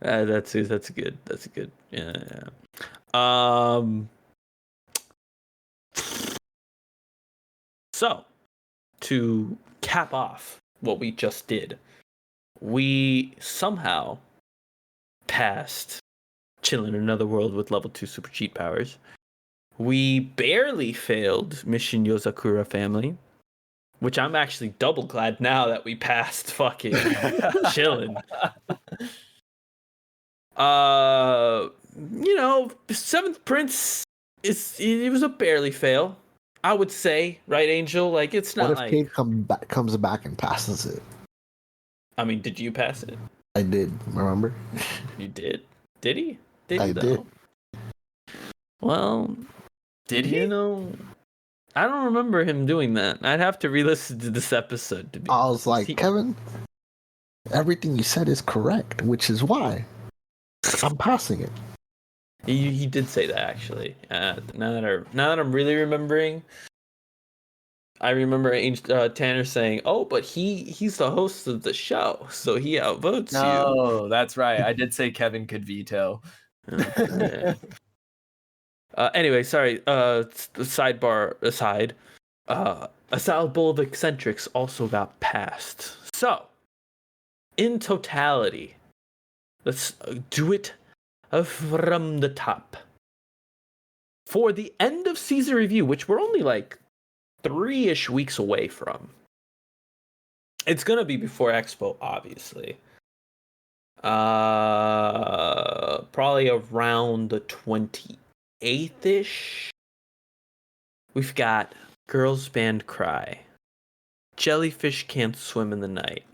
[SPEAKER 1] That's good. That's good. Yeah. So, to cap off what we just did, we somehow passed Chillin in Another World with level 2 super cheat powers. We barely failed Mission Yozakura Family, which I'm actually double glad now that we passed fucking Chillin. Seventh Prince it was a barely fail. I would say, right, Angel? Like, it's not
[SPEAKER 3] What if
[SPEAKER 1] like.
[SPEAKER 3] Cade comes back and passes it?
[SPEAKER 1] I mean, did you pass it?
[SPEAKER 3] I did. Remember?
[SPEAKER 1] You did. Did he? Did
[SPEAKER 3] I
[SPEAKER 1] he,
[SPEAKER 3] did.
[SPEAKER 1] though? Well,
[SPEAKER 2] Did he?
[SPEAKER 1] I don't remember him doing that. I'd have to re-listen to this episode to be.
[SPEAKER 3] I was like, Kevin, everything you said is correct, which is why I'm passing it.
[SPEAKER 1] He did say that, actually. Now that I'm really remembering, I remember Tanner saying, "Oh, but he's the host of the show, so he outvotes you."
[SPEAKER 2] No, that's right. I did say Kevin could veto.
[SPEAKER 1] Yeah. Anyway, sorry. Sidebar aside, a Salad Bowl of Eccentrics also got passed. So, in totality, let's do it from the top. For the end of season review, which we're only like 3-ish weeks away from. It's gonna be before Expo, obviously. Probably around the 28th-ish. We've got Girls Band Cry, Jellyfish Can't Swim in the Night,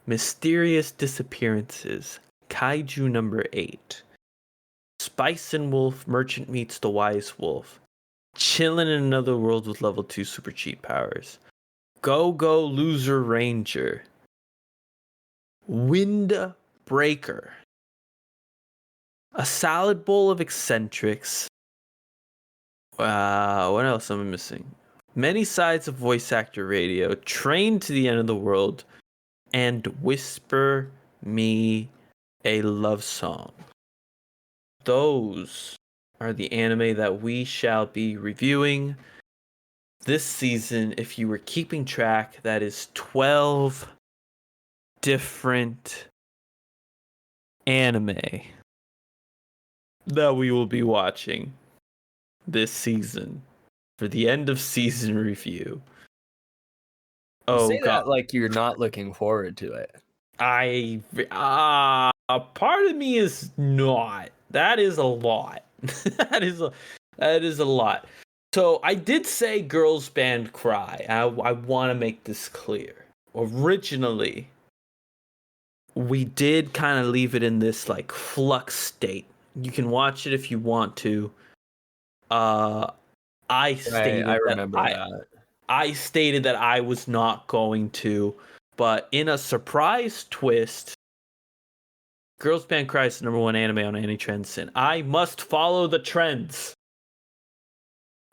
[SPEAKER 1] Mysterious Disappearances, Kaiju number 8, Spice and Wolf Merchant Meets the Wise Wolf, Chillin' in Another World with level 2 super cheat powers, Go Go Loser Ranger, Windbreaker, A Salad Bowl of Eccentrics. Wow, what else am I missing? Many Sides of Voice Actor Radio, Train to the End of the World, and Whisper Me a Love Song. Those are the anime that we shall be reviewing this season. If you were keeping track, that is 12 different anime that we will be watching this season for the end of season review.
[SPEAKER 2] You say that like you're not looking forward to it.
[SPEAKER 1] A part of me is not. That is a lot. that is a lot. So I did say Girls Band Cry. I want to make this clear. Originally, we did kind of leave it in this like flux state. You can watch it if you want to. I
[SPEAKER 2] remember that.
[SPEAKER 1] I stated that I was not going to, but in a surprise twist, Girls Band Cry is the #1 anime on AniTrends, and I must follow the trends.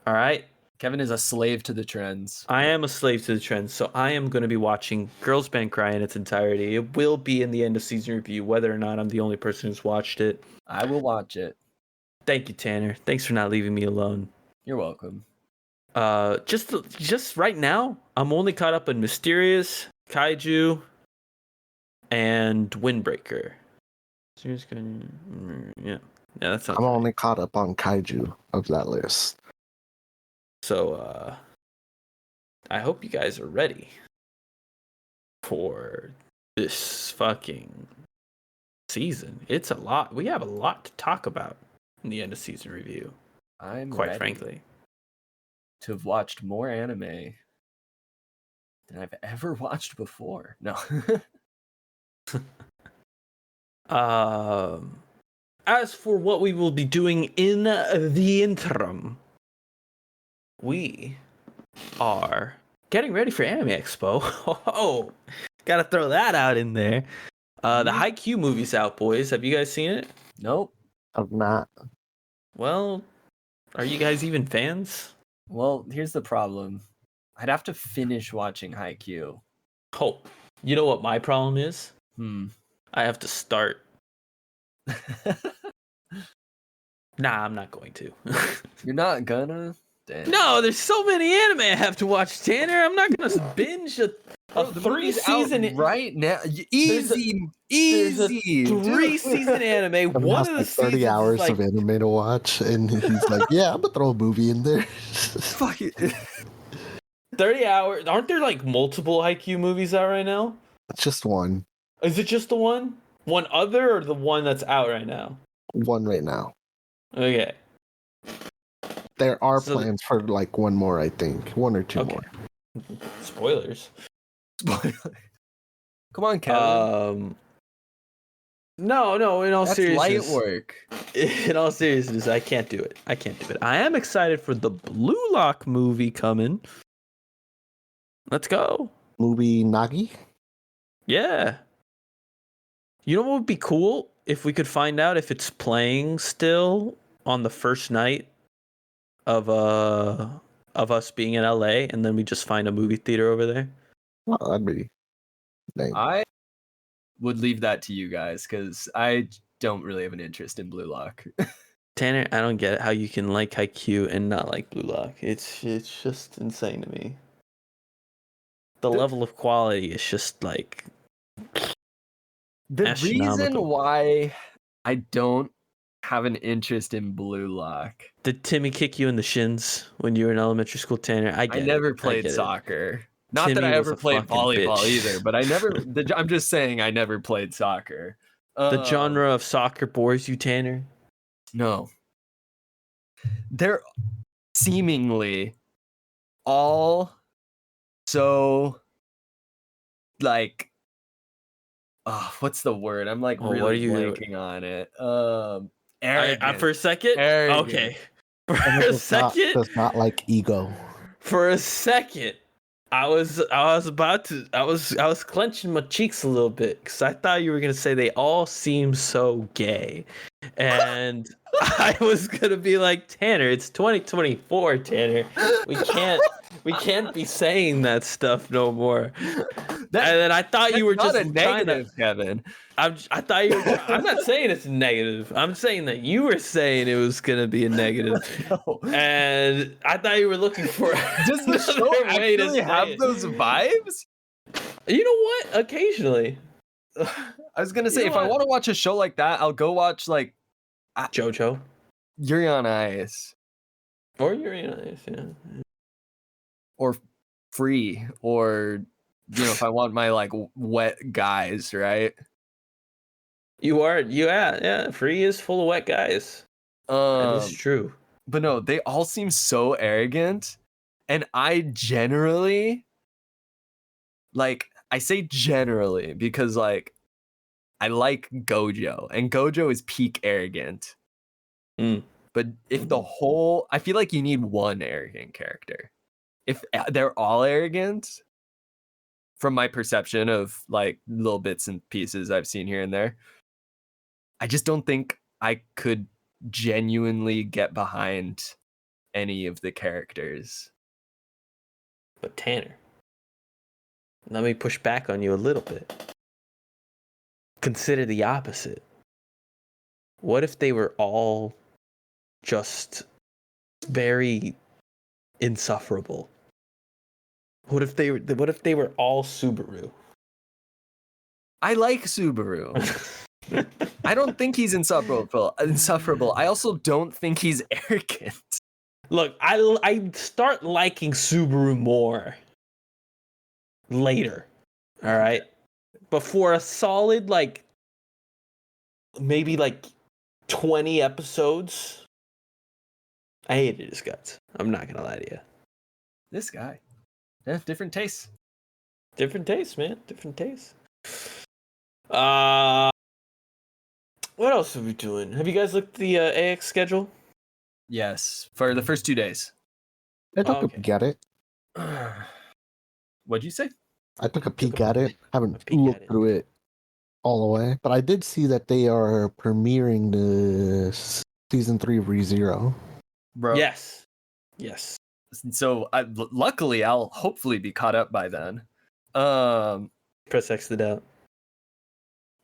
[SPEAKER 1] All right?
[SPEAKER 2] Kevin is a slave to the trends.
[SPEAKER 1] I am a slave to the trends, so I am going to be watching Girls Band Cry in its entirety. It will be in the end of season review, whether or not I'm the only person who's watched it.
[SPEAKER 2] I will watch it.
[SPEAKER 1] Thank you, Tanner. Thanks for not leaving me alone.
[SPEAKER 2] You're welcome.
[SPEAKER 1] Just right now, I'm only caught up in Mysterious, Kaiju, and Windbreaker. Yeah, that sounds.
[SPEAKER 3] I'm
[SPEAKER 1] right.
[SPEAKER 3] only caught up on Kaiju of that list.
[SPEAKER 1] So, I hope you guys are ready for this fucking season. It's a lot. We have a lot to talk about in the end of season review.
[SPEAKER 2] I'm
[SPEAKER 1] quite
[SPEAKER 2] ready
[SPEAKER 1] frankly
[SPEAKER 2] to have watched more anime than I've ever watched before. No.
[SPEAKER 1] As for what we will be doing in the interim, we are getting ready for Anime Expo. Oh, gotta throw that out in there. The Haikyuu movie's out, boys. Have you guys seen it?
[SPEAKER 2] Nope.
[SPEAKER 3] I'm not.
[SPEAKER 1] Well, are you guys even fans?
[SPEAKER 2] Well, here's the problem. I'd have to finish watching Haikyuu.
[SPEAKER 1] Oh, you know what my problem is? I have to start. Nah, I'm not going to.
[SPEAKER 2] You're not gonna? Damn.
[SPEAKER 1] No, there's so many anime I have to watch, Tanner. I'm not gonna binge a
[SPEAKER 2] The movie's
[SPEAKER 1] 3-season
[SPEAKER 2] out right now. Easy.
[SPEAKER 1] There's a 3-season anime.
[SPEAKER 3] Kevin
[SPEAKER 1] One
[SPEAKER 3] has
[SPEAKER 1] of the
[SPEAKER 3] like 30
[SPEAKER 1] seasons
[SPEAKER 3] hours
[SPEAKER 1] is like
[SPEAKER 3] of anime to watch, and he's like, "Yeah, I'm gonna throw a movie in there."
[SPEAKER 2] Fuck it.
[SPEAKER 1] 30 hours. Aren't there like multiple IQ movies out right now?
[SPEAKER 3] It's just one.
[SPEAKER 1] Is it just the one? One other or the one that's out right now?
[SPEAKER 3] One right now.
[SPEAKER 1] Okay.
[SPEAKER 3] There are
[SPEAKER 1] So
[SPEAKER 3] plans for like one more, I think. One or two
[SPEAKER 1] Okay.
[SPEAKER 3] more.
[SPEAKER 1] Spoilers.
[SPEAKER 2] Come on, Kevin.
[SPEAKER 1] No, in all
[SPEAKER 2] That's
[SPEAKER 1] seriousness.
[SPEAKER 2] light work.
[SPEAKER 1] In all seriousness, I can't do it. I am excited for the Blue Lock movie coming. Let's go.
[SPEAKER 3] Movie Nagi?
[SPEAKER 1] Yeah. You know what would be cool? If we could find out if it's playing still on the first night of us being in LA, and then we just find a movie theater over there.
[SPEAKER 3] Oh, that'd be nice.
[SPEAKER 2] I would leave that to you guys because I don't really have an interest in Blue Lock.
[SPEAKER 1] Tanner, I don't get it how you can like Haikyuu and not like Blue Lock. It's just insane to me. The level of quality is just like
[SPEAKER 2] The reason
[SPEAKER 1] astronomical.
[SPEAKER 2] why I don't have an interest in Blue Lock,
[SPEAKER 1] Did Timmy kick you in the shins when you were in elementary school, Tanner? I
[SPEAKER 2] I
[SPEAKER 1] get
[SPEAKER 2] never
[SPEAKER 1] it.
[SPEAKER 2] played
[SPEAKER 1] get it.
[SPEAKER 2] soccer. Not that
[SPEAKER 1] Timmy
[SPEAKER 2] I
[SPEAKER 1] was
[SPEAKER 2] ever
[SPEAKER 1] a
[SPEAKER 2] played
[SPEAKER 1] fucking
[SPEAKER 2] volleyball
[SPEAKER 1] bitch.
[SPEAKER 2] either, but I never. I'm just saying I never played soccer.
[SPEAKER 1] The genre of soccer bores you, Tanner?
[SPEAKER 2] No. They're seemingly all so like what's the word? I'm like
[SPEAKER 1] Oh, what
[SPEAKER 2] really
[SPEAKER 1] are you-
[SPEAKER 2] blanking on it. Arrogant.
[SPEAKER 1] For a second?
[SPEAKER 2] Arrogant.
[SPEAKER 1] Okay. For
[SPEAKER 3] And
[SPEAKER 1] a
[SPEAKER 3] does not,
[SPEAKER 1] second?
[SPEAKER 3] does not like ego.
[SPEAKER 1] For a second, I was clenching my cheeks a little bit because I thought you were gonna say they all seem so gay, and I was gonna be like, Tanner, it's 2024, Tanner. We can't be saying that stuff no more. And then I thought you were
[SPEAKER 2] That's
[SPEAKER 1] just
[SPEAKER 2] not a
[SPEAKER 1] trying
[SPEAKER 2] negative,
[SPEAKER 1] to.
[SPEAKER 2] Kevin.
[SPEAKER 1] I thought you were. I'm not saying it's negative. I'm saying that you were saying it was gonna be a negative.
[SPEAKER 2] No.
[SPEAKER 1] And I thought you were looking for
[SPEAKER 2] Does the show
[SPEAKER 1] another way to
[SPEAKER 2] actually
[SPEAKER 1] say
[SPEAKER 2] have
[SPEAKER 1] it.
[SPEAKER 2] those vibes?
[SPEAKER 1] You know what? Occasionally.
[SPEAKER 2] I was gonna say,
[SPEAKER 1] You know
[SPEAKER 2] if I
[SPEAKER 1] what?
[SPEAKER 2] want to watch a show like that, I'll go watch like
[SPEAKER 1] JoJo.
[SPEAKER 2] Yuri on Ice
[SPEAKER 1] Or Uranus, yeah.
[SPEAKER 2] or Free, or if I want my like wet guys, right?
[SPEAKER 1] Yeah. Free is full of wet guys. That is true.
[SPEAKER 2] But no, they all seem so arrogant, and I generally I say generally because like I like Gojo, and Gojo is peak arrogant. But if I feel like you need one arrogant character. If they're all arrogant, from my perception of like little bits and pieces I've seen here and there, I just don't think I could genuinely get behind any of the characters.
[SPEAKER 1] But Tanner, let me push back on you a little bit. Consider the opposite. What if they were all just very insufferable? What if they were all Subaru?
[SPEAKER 2] I like Subaru. I don't think he's insufferable. I also don't think he's arrogant.
[SPEAKER 1] Look, I start liking Subaru more later. All right. But for a solid maybe 20 episodes, I hated his guts. I'm not gonna lie to you.
[SPEAKER 2] This guy. Yeah, different tastes.
[SPEAKER 1] Different tastes, man. Different tastes. What else are we doing? Have you guys looked at the AX schedule?
[SPEAKER 2] Yes, for the first 2 days.
[SPEAKER 3] I took a peek at it.
[SPEAKER 2] What'd you say?
[SPEAKER 3] I took a peek at it. Haven't
[SPEAKER 1] peek
[SPEAKER 3] looked
[SPEAKER 1] at it.
[SPEAKER 3] through it all the way, but I did see that they are premiering the season 3 of ReZero.
[SPEAKER 2] Bro.
[SPEAKER 1] Yes.
[SPEAKER 2] So luckily I'll hopefully be caught up by then.
[SPEAKER 1] Press X it out.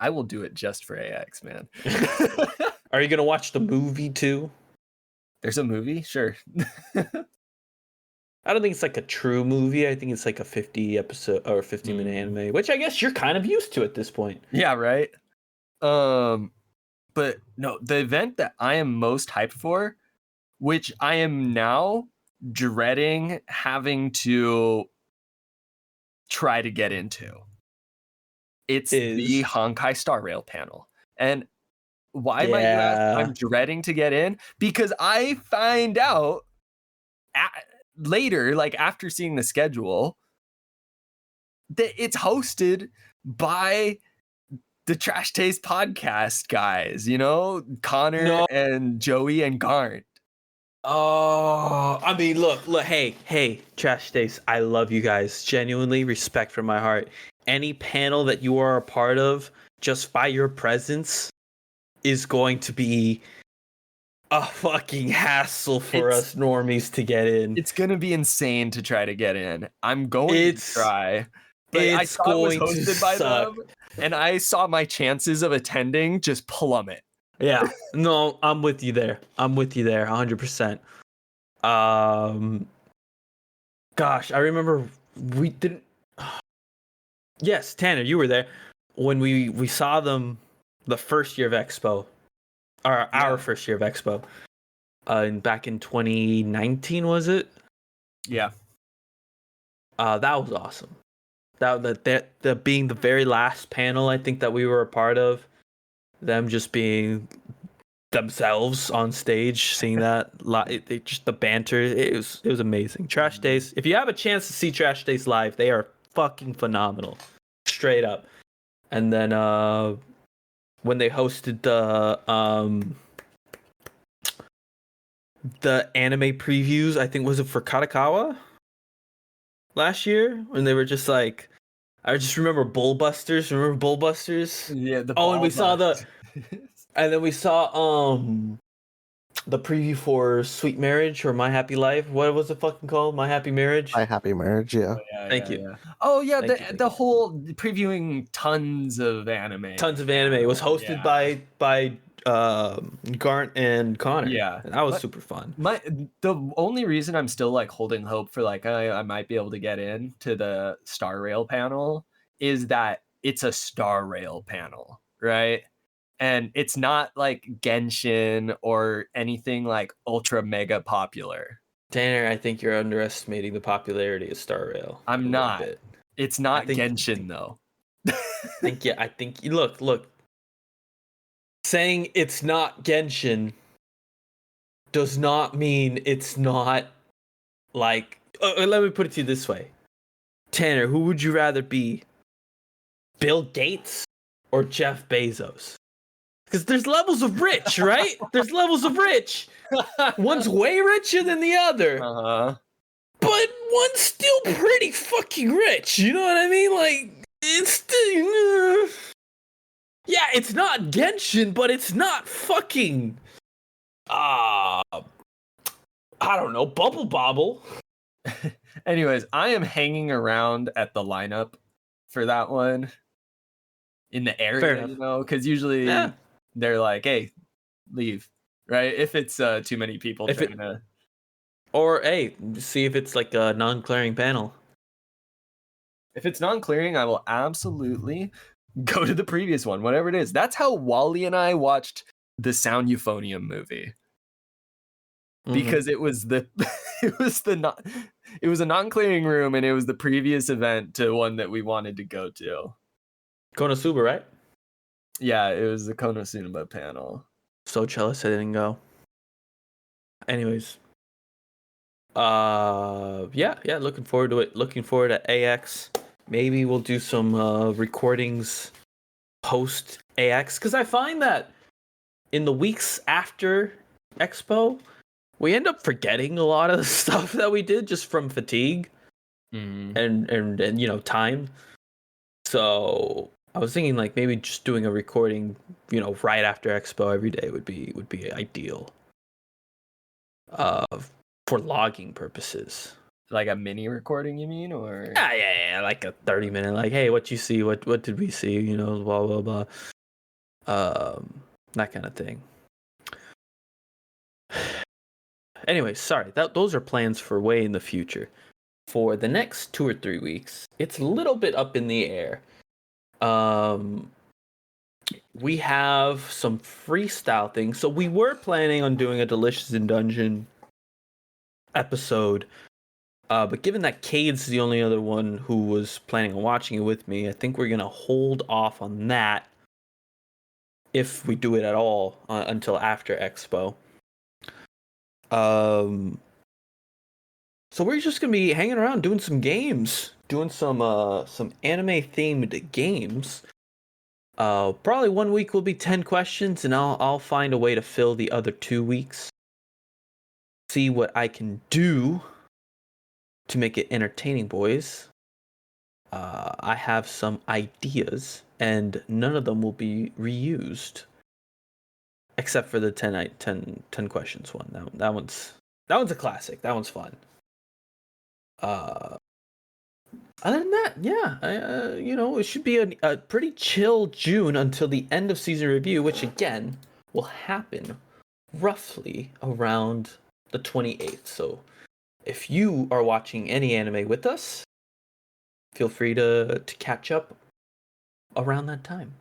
[SPEAKER 2] I will do it just for AX, man.
[SPEAKER 1] Are you gonna watch the movie too?
[SPEAKER 2] There's a movie? Sure.
[SPEAKER 1] I don't think it's like a true movie. I think it's like a 50 episode or 50-minute anime, which I guess you're kind of used to at this point.
[SPEAKER 2] Yeah, right. But no, the event that I am most hyped for, which I am now dreading having to try to get into, It's the
[SPEAKER 1] Is
[SPEAKER 2] Honkai Star Rail panel. And why might you ask?
[SPEAKER 1] yeah.
[SPEAKER 2] I'm dreading to get in because I find out later, like after seeing the schedule, that it's hosted by the Trash Taste podcast guys, you know, Connor
[SPEAKER 1] No.
[SPEAKER 2] and Joey and Garnt.
[SPEAKER 1] Oh, I mean, look, hey, Trash Taste, I love you guys. Genuinely, respect from my heart. Any panel that you are a part of, just by your presence, is going to be a fucking hassle for us normies to get in.
[SPEAKER 2] It's gonna be insane to try to get in. I'm going to try, but I
[SPEAKER 1] it's
[SPEAKER 2] saw it was
[SPEAKER 1] going to
[SPEAKER 2] hosted by
[SPEAKER 1] suck.
[SPEAKER 2] them, and I saw my chances of attending just plummet.
[SPEAKER 1] Yeah, no, I'm with you there. 100%. Gosh, I remember we didn't. Yes, Tanner, you were there when we saw them the first year of Expo, or our first year of Expo, and back in 2019, was it?
[SPEAKER 2] Yeah.
[SPEAKER 1] That was awesome. That being the very last panel, I think that we were a part of, them just being themselves on stage, seeing that just the banter, it was amazing. Trash Days, if you have a chance to see Trash Days live, they are fucking phenomenal, straight up. And then when they hosted the anime previews, I think was it for Katakawa last year, when they were just like, I just remember Bullbusters. Remember Bullbusters?
[SPEAKER 2] Yeah.
[SPEAKER 1] And we saw and then we saw the preview for Sweet Marriage or My Happy Life. What was it fucking called? My Happy Marriage?
[SPEAKER 3] My Happy Marriage, yeah.
[SPEAKER 1] Thank you.
[SPEAKER 2] Oh yeah,
[SPEAKER 1] Thank you.
[SPEAKER 2] the whole previewing tons of anime.
[SPEAKER 1] It was hosted by Garnt and Connor.
[SPEAKER 2] Yeah.
[SPEAKER 1] And that was super fun.
[SPEAKER 2] The only reason I'm still like holding hope for like I might be able to get in to the Star Rail panel is that it's a Star Rail panel, right? And it's not like Genshin or anything like ultra mega popular.
[SPEAKER 1] Tanner, I think you're underestimating the popularity of Star Rail.
[SPEAKER 2] I'm not. It's not Genshin though.
[SPEAKER 1] I think look. Saying it's not Genshin does not mean it's not like. Let me put it to you this way, Tanner. Who would you rather be, Bill Gates or Jeff Bezos? Because there's levels of rich, right? There's levels of rich. One's way richer than the other. But one's still pretty fucking rich. You know what I mean? Like, it's still... yeah, it's not Genshin, but it's not fucking... I don't know, Bubble Bobble.
[SPEAKER 2] Anyways, I am hanging around at the lineup for that one. In the area, you know? Because usually... yeah. They're like, hey, leave, right? If it's too many people trying to...
[SPEAKER 1] Or, hey, see if it's like a non-clearing panel.
[SPEAKER 2] If it's non-clearing, I will absolutely go to the previous one, whatever it is. That's how Wally and I watched the Sound Euphonium movie. Because it was it was a non-clearing room, and it was the previous event to one that we wanted to go to.
[SPEAKER 1] Konosuba, right?
[SPEAKER 2] Yeah, it was the Konosuba panel.
[SPEAKER 1] So jealous I didn't go. Anyways. Yeah, looking forward to it. Looking forward to AX. Maybe we'll do some recordings post AX, because I find that in the weeks after Expo, we end up forgetting a lot of the stuff that we did just from fatigue and you know, time. So I was thinking like maybe just doing a recording, you know, right after Expo every day would be ideal. For logging purposes.
[SPEAKER 2] Like a mini recording, you mean? Or
[SPEAKER 1] yeah, like a 30-minute, like, hey, what you see, what did we see, you know, blah blah blah. That kind of thing. Anyway, sorry, those are plans for way in the future. For the next 2 or 3 weeks, it's a little bit up in the air. We have some freestyle things. So we were planning on doing a Delicious in Dungeon episode But given that Cade's the only other one who was planning on watching it with me, I think we're gonna hold off on that if we do it at all until after Expo. So we're just gonna be hanging around doing some games, doing some anime themed games. Probably 1 week will be 10 questions, and I'll find a way to fill the other 2 weeks. See what I can do to make it entertaining, boys. I have some ideas, and none of them will be reused, except for the 10 questions one. That one's a classic. That one's fun. Other than that, yeah, it should be a pretty chill June until the end of season review, which again will happen roughly around the 28th. So if you are watching any anime with us, feel free to catch up around that time.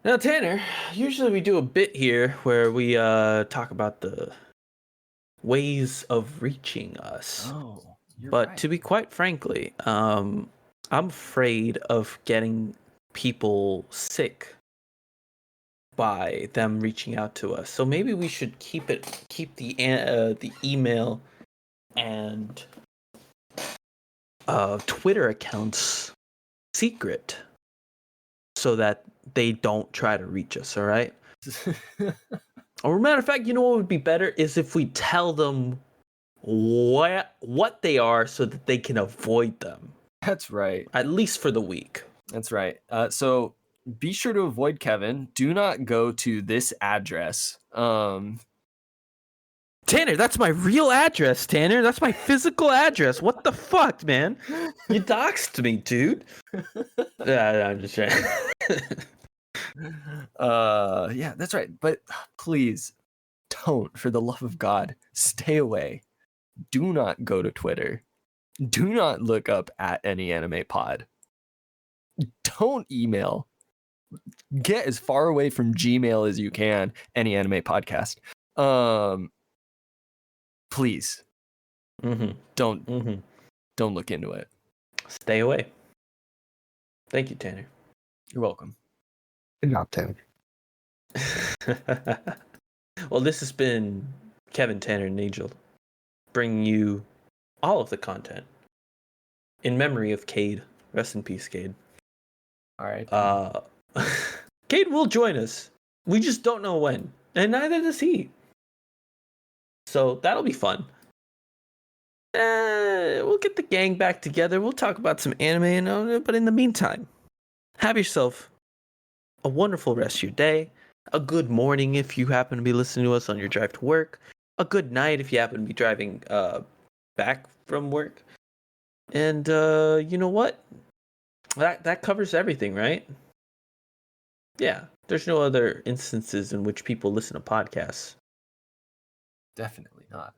[SPEAKER 1] Now, Tanner, usually we do a bit here where we talk about the ways of reaching us.
[SPEAKER 2] Oh,
[SPEAKER 1] but
[SPEAKER 2] right.
[SPEAKER 1] to be quite frankly, I'm afraid of getting people sick by them reaching out to us. So maybe we should keep the email and Twitter accounts secret so that they don't try to reach us, all right? Or matter of fact, you know what would be better is if we tell them what they are so that they can avoid them.
[SPEAKER 2] That's right.
[SPEAKER 1] At least for the week.
[SPEAKER 2] That's right. So be sure to avoid Kevin. Do not go to this address.
[SPEAKER 1] Tanner, that's my real address, Tanner. That's my physical address. What the fuck, man? You doxed me, dude. Yeah, I'm just trying.
[SPEAKER 2] Yeah, that's right. But please don't, for the love of God, stay away. Do not go to Twitter. Do not look up at any anime pod. Don't email. Get as far away from Gmail as you can. Any anime podcast. Please. Don't look into it.
[SPEAKER 1] Stay away. Thank you, Tanner.
[SPEAKER 2] You're welcome.
[SPEAKER 3] Good job, Tanner.
[SPEAKER 1] Well, this has been Kevin, Tanner, and Nigel bringing you all of the content in memory of Cade. Rest in peace, Cade.
[SPEAKER 2] All right.
[SPEAKER 1] Cade will join us. We just don't know when, and neither does he. So that'll be fun. We'll get the gang back together. We'll talk about some anime, but in the meantime, have yourself a wonderful rest of your day. A good morning if you happen to be listening to us on your drive to work. A good night if you happen to be driving back from work. And you know what? That covers everything, right? Yeah. There's no other instances in which people listen to podcasts.
[SPEAKER 2] Definitely not.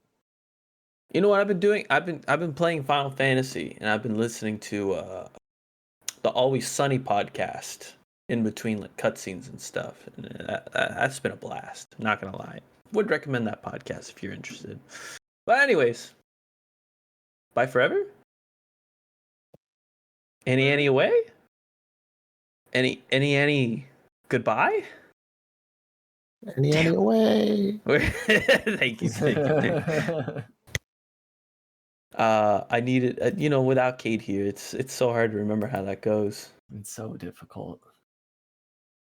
[SPEAKER 1] You know what I've been doing? I've been playing Final Fantasy, and I've been listening to the Always Sunny podcast in between like cutscenes and stuff. And that's been a blast. I'm not gonna lie. Would recommend that podcast if you're interested. But anyways, bye forever. Any away? Any goodbye?
[SPEAKER 3] Any away?
[SPEAKER 1] Thank you. I need it. Without Kate here, it's so hard to remember how that goes.
[SPEAKER 2] It's so difficult.